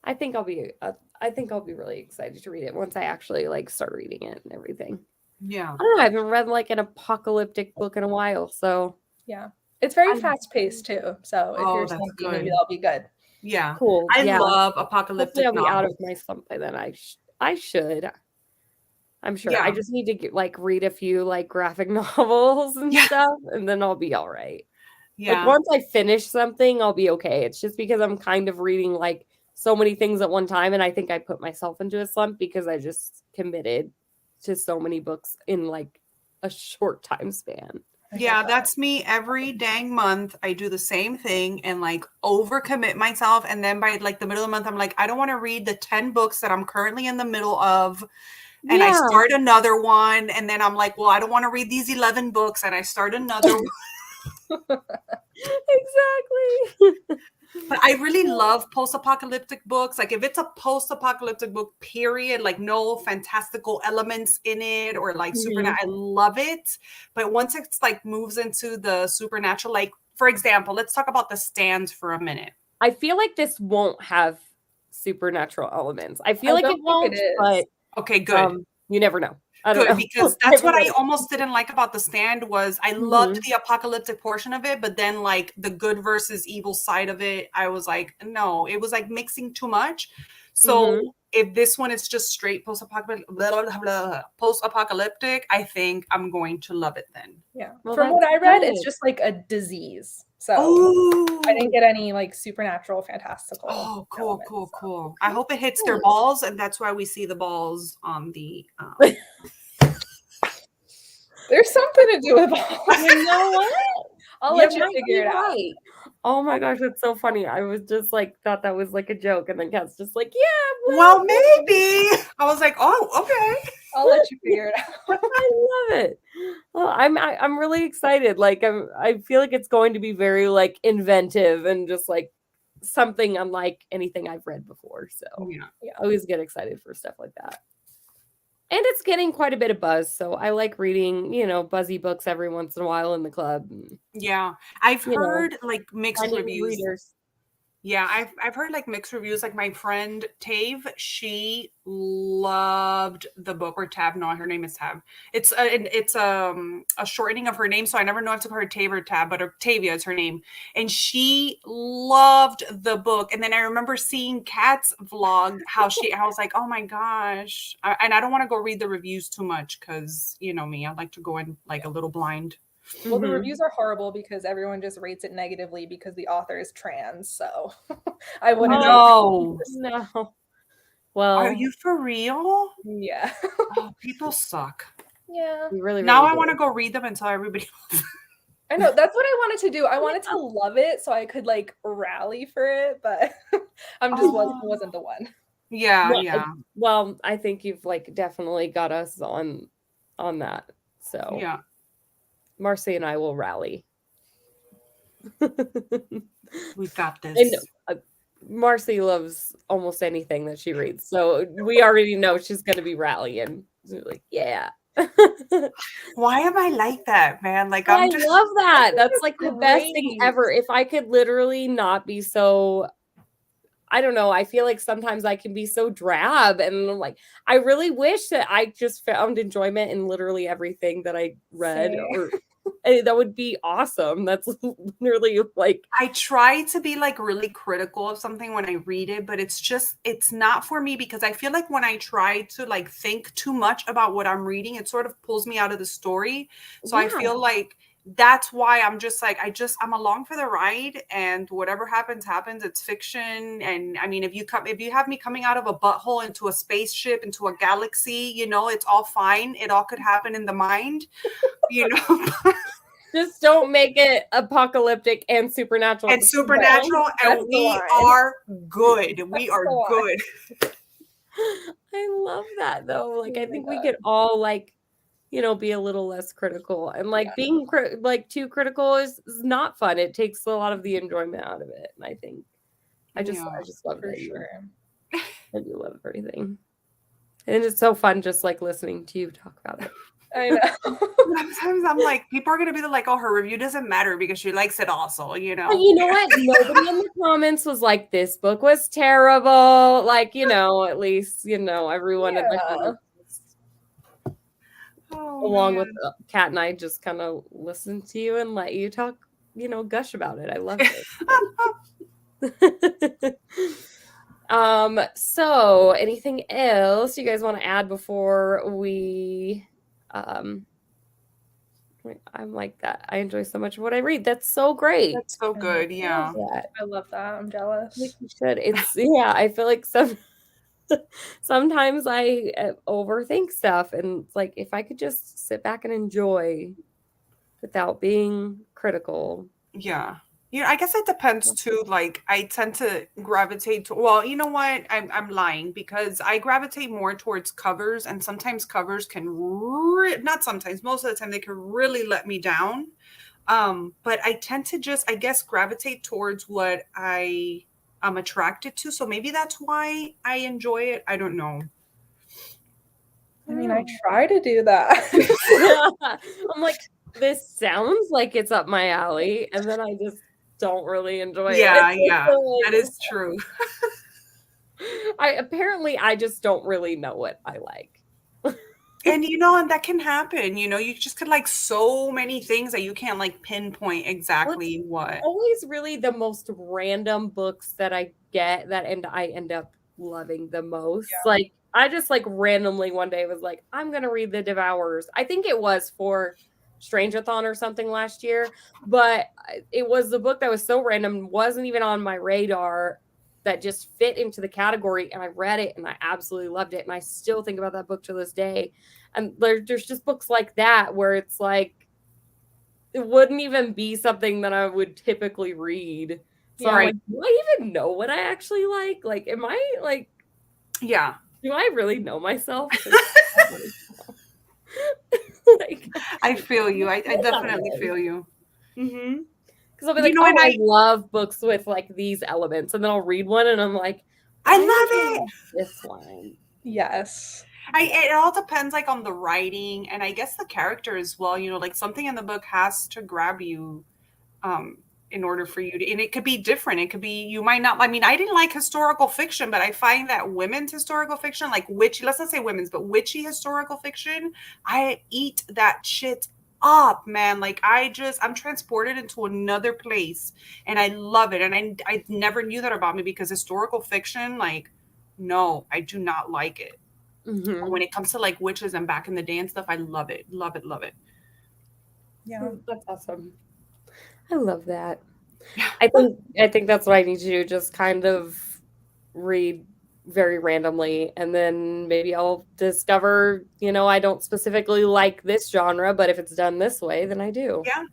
[SPEAKER 1] be really excited to read it once I actually like start reading it and everything.
[SPEAKER 2] Yeah.
[SPEAKER 1] I don't know. I haven't read like an apocalyptic book in a while, so
[SPEAKER 3] yeah, it's very fast paced too. So if you're slumpy, maybe that'll be good.
[SPEAKER 2] Yeah,
[SPEAKER 1] cool.
[SPEAKER 2] I love apocalyptic.
[SPEAKER 1] Hopefully I'll be out of my slump by then. I should. I'm sure.
[SPEAKER 2] Yeah.
[SPEAKER 1] I just need to get, like read a few like graphic novels and stuff, and then I'll be all right.
[SPEAKER 2] Yeah.
[SPEAKER 1] Like once I finish something, I'll be okay. It's just because I'm kind of reading like so many things at one time, and I think I put myself into a slump because I just committed to so many books in like a short time span.
[SPEAKER 2] Yeah, that's me every dang month. I do the same thing and like overcommit myself. And then by like the middle of the month, I'm like, I don't want to read the 10 books that I'm currently in the middle of. And I start another one. And then I'm like, well, I don't want to read these 11 books. And I start another one.
[SPEAKER 1] Exactly.
[SPEAKER 2] But I really love post-apocalyptic books. Like if it's a post-apocalyptic book, period, like no fantastical elements in it or like supernatural, I love it. But once it's like moves into the supernatural, like for example, let's talk about The Stand for a minute.
[SPEAKER 1] I feel like this won't have supernatural elements. I feel like it won't, but
[SPEAKER 2] okay, good.
[SPEAKER 1] You never know.
[SPEAKER 2] Good, because that's what I almost didn't like about The Stand was I loved the apocalyptic portion of it, but then like the good versus evil side of it, I was like, no, it was like mixing too much. So if this one is just straight post-apocalyptic, I think I'm going to love it then.
[SPEAKER 3] Yeah. Well, from what I read, it's just like a disease. So I didn't get any like supernatural, fantastical.
[SPEAKER 2] Oh, cool. I hope it hits their balls, and that's why we see the balls on the.
[SPEAKER 3] There's something to do with balls.
[SPEAKER 1] You know what?
[SPEAKER 3] I'll let you figure it out.
[SPEAKER 1] Oh my gosh, that's so funny. I was just like thought that was like a joke, and then Kat's just like, yeah,
[SPEAKER 2] well maybe. I was like, oh, okay.
[SPEAKER 3] I'll let you figure it out.
[SPEAKER 1] I love it. Well, I'm really excited. Like I feel like it's going to be very like inventive and just like something unlike anything I've read before. So yeah, I always get excited for stuff like that. And it's getting quite a bit of buzz. So I like reading, buzzy books every once in a while in the club.
[SPEAKER 2] Yeah. I've heard like mixed reviews. Yeah, I've heard like mixed reviews. Like my friend Tave, she loved the book, or Tab. No, her name is Tab. It's a shortening of her name, so I never know if to call her Tave or Tab, but Tavia is her name. And she loved the book. And then I remember seeing Kat's vlog, I was like, oh my gosh. And I don't want to go read the reviews too much because you know me, I like to go in like a little blind.
[SPEAKER 3] Well, the reviews are horrible because everyone just rates it negatively because the author is trans. So I wouldn't.
[SPEAKER 2] No.
[SPEAKER 1] No. Well,
[SPEAKER 2] Are you for real?
[SPEAKER 3] Yeah.
[SPEAKER 2] Oh, people suck.
[SPEAKER 3] Yeah.
[SPEAKER 1] we really,
[SPEAKER 2] Now
[SPEAKER 1] really
[SPEAKER 2] I
[SPEAKER 1] do.
[SPEAKER 2] want to go read them and tell everybody.
[SPEAKER 3] I know that's what I wanted to do. I wanted to love it so I could like rally for it, but I'm just wasn't the one.
[SPEAKER 2] Yeah,
[SPEAKER 1] Well,
[SPEAKER 2] yeah.
[SPEAKER 1] Well, I think you've like definitely got us on that. So
[SPEAKER 2] Yeah.
[SPEAKER 1] Marcy and I will rally.
[SPEAKER 2] We got
[SPEAKER 1] And
[SPEAKER 2] this.
[SPEAKER 1] Marcy loves almost anything that she reads, so we already know she's going to be rallying. She's like, yeah.
[SPEAKER 2] Why am I like that, man? Like
[SPEAKER 1] I
[SPEAKER 2] I'm just
[SPEAKER 1] love that. That's like the best thing
[SPEAKER 3] Great.
[SPEAKER 1] ever. If I could literally not be so, I don't know. I feel like sometimes I can be so drab, and I'm like, I really wish that I just found enjoyment in literally everything that I read,
[SPEAKER 3] Same.
[SPEAKER 1] or that would be awesome. That's literally like,
[SPEAKER 2] I try to be like really critical of something when I read it, but it's not for me because I feel like when I try to like think too much about what I'm reading, it sort of pulls me out of the story. So I
[SPEAKER 1] yeah.
[SPEAKER 2] feel like that's why I'm just like I'm along for the ride, and whatever happens happens. It's fiction, and I mean if you have me coming out of a butthole into a spaceship into a galaxy, you know, it's all fine. It all could happen in the mind, you know.
[SPEAKER 1] Just don't make it apocalyptic and supernatural.
[SPEAKER 2] And supernatural, and we are good. We are good.
[SPEAKER 1] I love that though. Like
[SPEAKER 3] Oh
[SPEAKER 1] I
[SPEAKER 3] my
[SPEAKER 1] think we
[SPEAKER 3] God.
[SPEAKER 1] could all like, you know, be a little less critical, and like being like too critical is not fun. It takes a lot of the enjoyment out of it. And I think I just love
[SPEAKER 3] For
[SPEAKER 1] that
[SPEAKER 3] sure.
[SPEAKER 1] I do love everything. And it's so fun just like listening to you talk about it.
[SPEAKER 3] I know.
[SPEAKER 2] Sometimes I'm like, people are gonna be like, "Oh, her review doesn't matter because she likes it also," you know.
[SPEAKER 1] But you know what? Nobody in the comments was like, "This book was terrible." Like, you know, at least you know everyone in the comments, along with Kat and I, just kind of listen to you and let you talk. You know, gush about it. I love it. So anything else you guys want to add before we I'm like that. I enjoy so much of what I read. That's so great.
[SPEAKER 2] That's so good. Yeah.
[SPEAKER 3] I love that. I'm jealous.
[SPEAKER 1] Like you should. It's I feel like sometimes I overthink stuff, and it's like if I could just sit back and enjoy without being critical.
[SPEAKER 2] Yeah. You know, I guess it depends too. Like, I tend to gravitate to. Well, you know what? I'm lying because I gravitate more towards covers, and sometimes covers can not sometimes, most of the time they can really let me down. But I tend to just, I guess, gravitate towards what I'm attracted to. So maybe that's why I enjoy it. I don't know.
[SPEAKER 3] I mean, I try to do that.
[SPEAKER 1] I'm like, this sounds like it's up my alley, and then I just don't really enjoy it.
[SPEAKER 2] Yeah, that is true.
[SPEAKER 1] I just don't really know what I like.
[SPEAKER 2] And you know, and that can happen. You know, you just could like so many things that you can't like pinpoint exactly what.
[SPEAKER 1] Always really the most random books that I get I end up loving the most.
[SPEAKER 3] Yeah.
[SPEAKER 1] Like I just like randomly one day was like, I'm gonna read The Devourers. I think it was for Strange-a-thon or something last year, but it was the book that was so random, wasn't even on my radar, that just fit into the category, and I read it and I absolutely loved it, and I still think about that book to this day. And there's just books like that where it's like it wouldn't even be something that I would typically read. So I'm like, do I even know what I actually like? Like, am I like,
[SPEAKER 2] yeah,
[SPEAKER 1] do I really know myself?
[SPEAKER 2] Like, I feel you. I definitely feel you.
[SPEAKER 1] Mm-hmm. Because I'll be like, you know, I love books with like these elements, and then I'll read one, and I'm like,
[SPEAKER 2] I love it.
[SPEAKER 1] This one,
[SPEAKER 3] yes.
[SPEAKER 2] It all depends like on the writing, and I guess the character as well. You know, like something in the book has to grab you. in order for you to, and it could be different. It could be, you might not, I mean, I didn't like historical fiction, but I find that women's historical fiction, like witchy, let's not say women's, but witchy historical fiction, I eat that shit up, man. Like I'm transported into another place and I love it. And I never knew that about me because historical fiction, like, no, I do not like it.
[SPEAKER 1] Mm-hmm.
[SPEAKER 2] But when it comes to like witches and back in the day and stuff, I love it. Love it. Love it.
[SPEAKER 3] Yeah.
[SPEAKER 1] That's awesome. I love that. I think that's what I need to do. Just kind of read very randomly, and then maybe I'll discover, I don't specifically like this genre, but if it's done this way, then I do.
[SPEAKER 2] Yeah.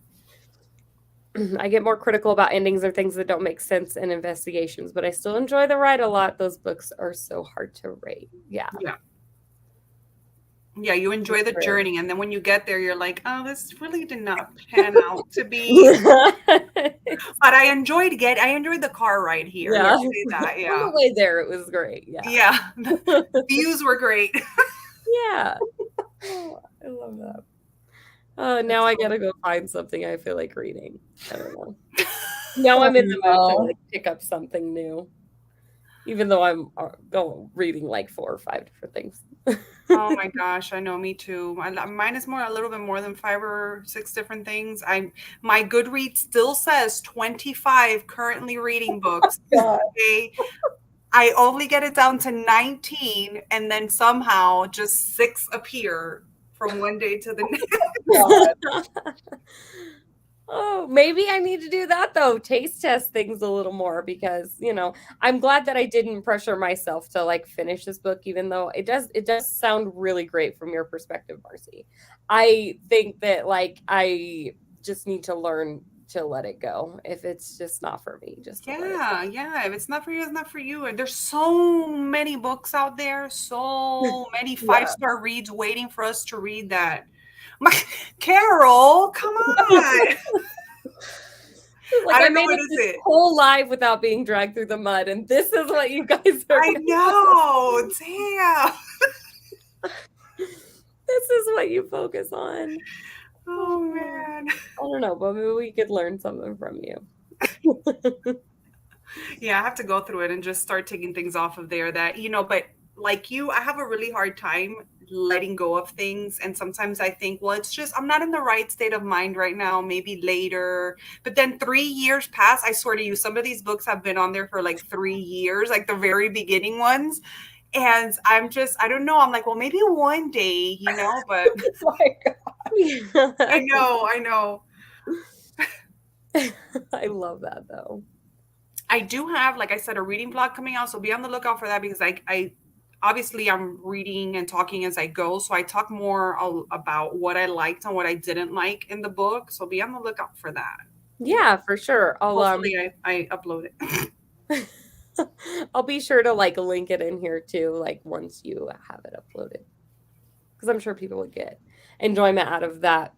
[SPEAKER 1] I get more critical about endings or things that don't make sense in investigations, but I still enjoy the ride a lot. Those books are so hard to rate. Yeah.
[SPEAKER 2] Yeah, you enjoy the journey, and then when you get there, you're like, "Oh, this really did not pan out to be." But I enjoyed the car ride here.
[SPEAKER 1] Yeah,
[SPEAKER 2] Let's say that. Yeah,
[SPEAKER 1] on the way there, it was great. Yeah,
[SPEAKER 2] yeah, the views were great.
[SPEAKER 1] Yeah, oh, I love that. Oh, now I gotta go find something I feel like reading. I don't know. Now I'm in the mood to like pick up something new, even though I'm reading like 4 or 5 different things.
[SPEAKER 2] Oh my gosh, I know, me too. Mine is a little bit more than 5 or 6 different things. My Goodreads still says 25 currently reading books. Okay. I only get it down to 19, and then somehow just 6 appear from one day to the next.
[SPEAKER 1] Oh, maybe I need to do that though. Taste test things a little more because, I'm glad that I didn't pressure myself to like finish this book, even though it does sound really great from your perspective, Marcy. I think that like I just need to learn to let it go if it's just not for me. Just
[SPEAKER 2] yeah. If it's not for you, it's not for you. And there's so many books out there, so many 5-star reads waiting for us to read that. Carol, come on.
[SPEAKER 1] Like I made it this whole life without being dragged through the mud, and this is what you guys are.
[SPEAKER 2] I know, damn.
[SPEAKER 1] This is what you focus on.
[SPEAKER 2] Oh man.
[SPEAKER 1] I don't know, but maybe we could learn something from you.
[SPEAKER 2] Yeah, I have to go through it and just start taking things off of there that, but like you, I have a really hard time letting go of things. And sometimes I think, well, it's just, I'm not in the right state of mind right now, maybe later. But then 3 years pass. I swear to you, some of these books have been on there for like 3 years, like the very beginning ones. And I don't know. I'm like, well, maybe one day, but
[SPEAKER 3] Oh my God.
[SPEAKER 2] I know.
[SPEAKER 1] I love that though.
[SPEAKER 2] I do have, like I said, a reading blog coming out. So be on the lookout for that because I obviously I'm reading and talking as I go. So I talk more about what I liked and what I didn't like in the book. So be on the lookout for that.
[SPEAKER 1] Yeah, for sure.
[SPEAKER 2] Hopefully I upload it.
[SPEAKER 1] I'll be sure to like link it in here too, like once you have it uploaded. Because I'm sure people would get enjoyment out of that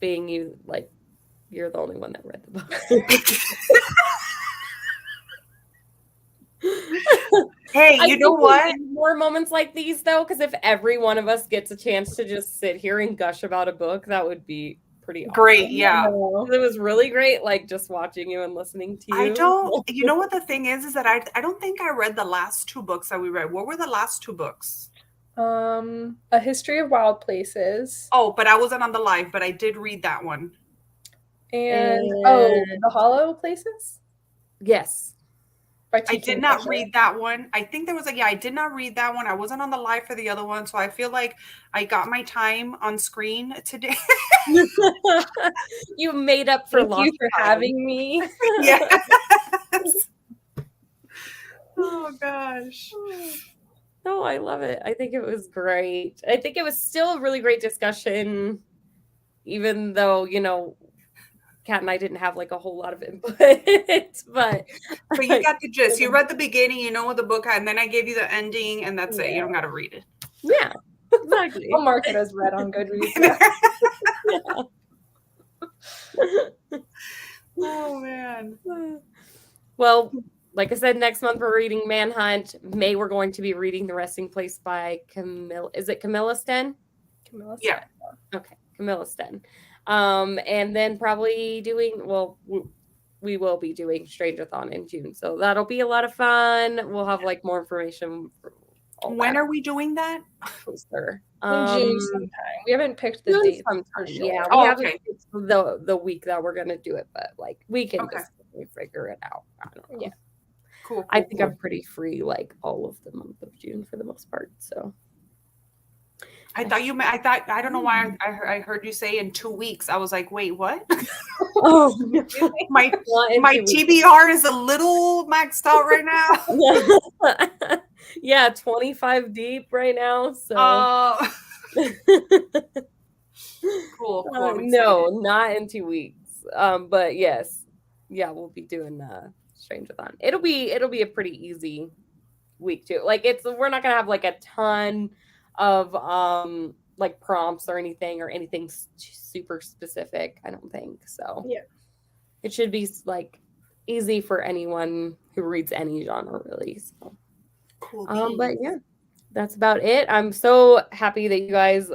[SPEAKER 1] being you, like you're the only one that read the book.
[SPEAKER 2] Hey, you know what?
[SPEAKER 1] More moments like these though, because if every one of us gets a chance to just sit here and gush about a book, that would be pretty awesome.
[SPEAKER 2] Great. Yeah.
[SPEAKER 1] It was really great, like just watching you and listening to you.
[SPEAKER 2] You know what the thing is that I don't think I read the last 2 books that we read. What were the last 2 books?
[SPEAKER 3] A History of Wild Places.
[SPEAKER 2] Oh, but I wasn't on the live, but I did read that one.
[SPEAKER 3] And The Hollow Places?
[SPEAKER 1] Yes.
[SPEAKER 2] I did not read that one. I think there was I did not read that one. I wasn't on the live for the other one. So I feel like I got my time on screen today.
[SPEAKER 1] You made up for
[SPEAKER 3] Thank you for having me.
[SPEAKER 2] Yes. Oh gosh.
[SPEAKER 1] No, I love it. I think it was great. I think it was still a really great discussion, even though, Kat and I didn't have like a whole lot of input, but
[SPEAKER 2] you got the gist. You read the beginning, you know what the book had, and then I gave you the ending, and that's it. You don't got to read it.
[SPEAKER 1] Yeah, exactly.
[SPEAKER 3] I'll mark it as read on Goodreads.
[SPEAKER 2] Oh man.
[SPEAKER 1] Well, like I said, next month we're reading Manhunt. May we're going to be reading The Resting Place by Camilla. Is it Camilla Sten?
[SPEAKER 3] Camilla
[SPEAKER 2] Yeah.
[SPEAKER 1] Okay, Camilla Sten. And then probably doing, we will be doing Strange-a-thon in June. So that'll be a lot of fun. We'll have like more information. For all
[SPEAKER 2] When
[SPEAKER 1] that
[SPEAKER 2] are we doing that?
[SPEAKER 1] closer.
[SPEAKER 3] In June sometime. We haven't picked the
[SPEAKER 1] June
[SPEAKER 3] date
[SPEAKER 1] sometime.
[SPEAKER 3] for sure.
[SPEAKER 1] Yeah, we
[SPEAKER 2] Oh,
[SPEAKER 1] haven't
[SPEAKER 2] okay.
[SPEAKER 1] picked the week that we're gonna do it, but like we can
[SPEAKER 2] Okay.
[SPEAKER 1] just figure it out. I don't know.
[SPEAKER 3] Yeah.
[SPEAKER 2] Cool.
[SPEAKER 1] I think I'm pretty free like all of the month of June for the most part. So
[SPEAKER 2] I don't know why I heard you say in 2 weeks. I was like, wait, what?
[SPEAKER 1] oh
[SPEAKER 2] my
[SPEAKER 1] not in
[SPEAKER 2] my
[SPEAKER 1] 2 weeks.
[SPEAKER 2] TBR is a little maxed out right now.
[SPEAKER 1] Yeah, 25 deep right now. So
[SPEAKER 2] cool. I'm
[SPEAKER 1] no,
[SPEAKER 2] excited.
[SPEAKER 1] not in 2 weeks. But yes, yeah, we'll be doing Strange-a-thon. It'll be a pretty easy week too. Like we're not gonna have like a ton of like prompts or anything super specific. I don't think so.
[SPEAKER 3] Yeah,
[SPEAKER 1] it should be like easy for anyone who reads any genre, really. So
[SPEAKER 2] Cool.
[SPEAKER 1] but yeah, that's about it. I'm so happy that you guys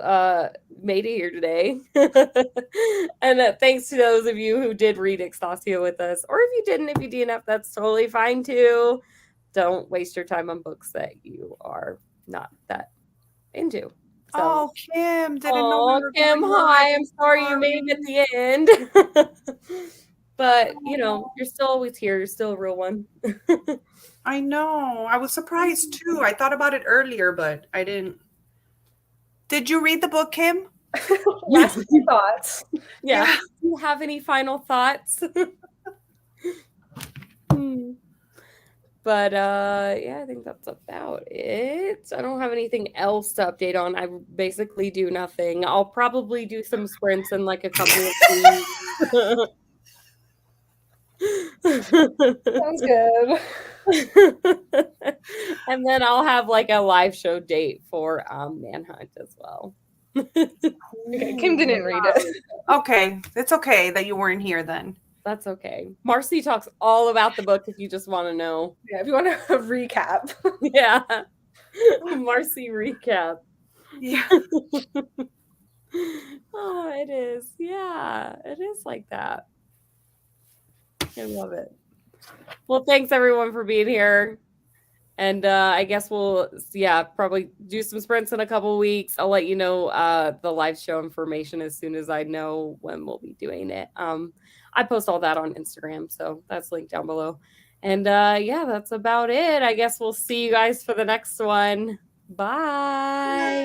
[SPEAKER 1] made it here today. And thanks to those of you who did read Extasia with us, or if you didn't, if you DNF, that's totally fine too. Don't waste your time on books that you are not that into. So,
[SPEAKER 2] Oh, Kim, didn't know we were
[SPEAKER 1] Kim,
[SPEAKER 2] going
[SPEAKER 1] hi.
[SPEAKER 2] live.
[SPEAKER 1] I'm sorry you made it at the end. But, you're still always here. You're still a real one.
[SPEAKER 2] I know. I was surprised too. I thought about it earlier, but I didn't. Did you read the book, Kim?
[SPEAKER 3] last few thoughts.
[SPEAKER 1] Yeah. Do you have any final thoughts? But yeah, I think that's about it. I don't have anything else to update on. I basically do nothing. I'll probably do some sprints in like a couple of weeks.
[SPEAKER 3] Sounds good.
[SPEAKER 1] And then I'll have like a live show date for Manhunt as well.
[SPEAKER 3] Okay, Kim didn't read it.
[SPEAKER 2] Okay. It's okay that you weren't here then.
[SPEAKER 1] That's okay. Marcy talks all about the book if you just want to know.
[SPEAKER 3] Yeah, if you want to recap.
[SPEAKER 1] Yeah. Marcy recap.
[SPEAKER 2] Yeah.
[SPEAKER 1] Oh, it is. Yeah, it is like that. I love it. Well, thanks everyone for being here. And I guess we'll, probably do some sprints in a couple weeks. I'll let you know the live show information as soon as I know when we'll be doing it. I post all that on Instagram, so that's linked down below. And that's about it. I guess we'll see you guys for the next one. Bye.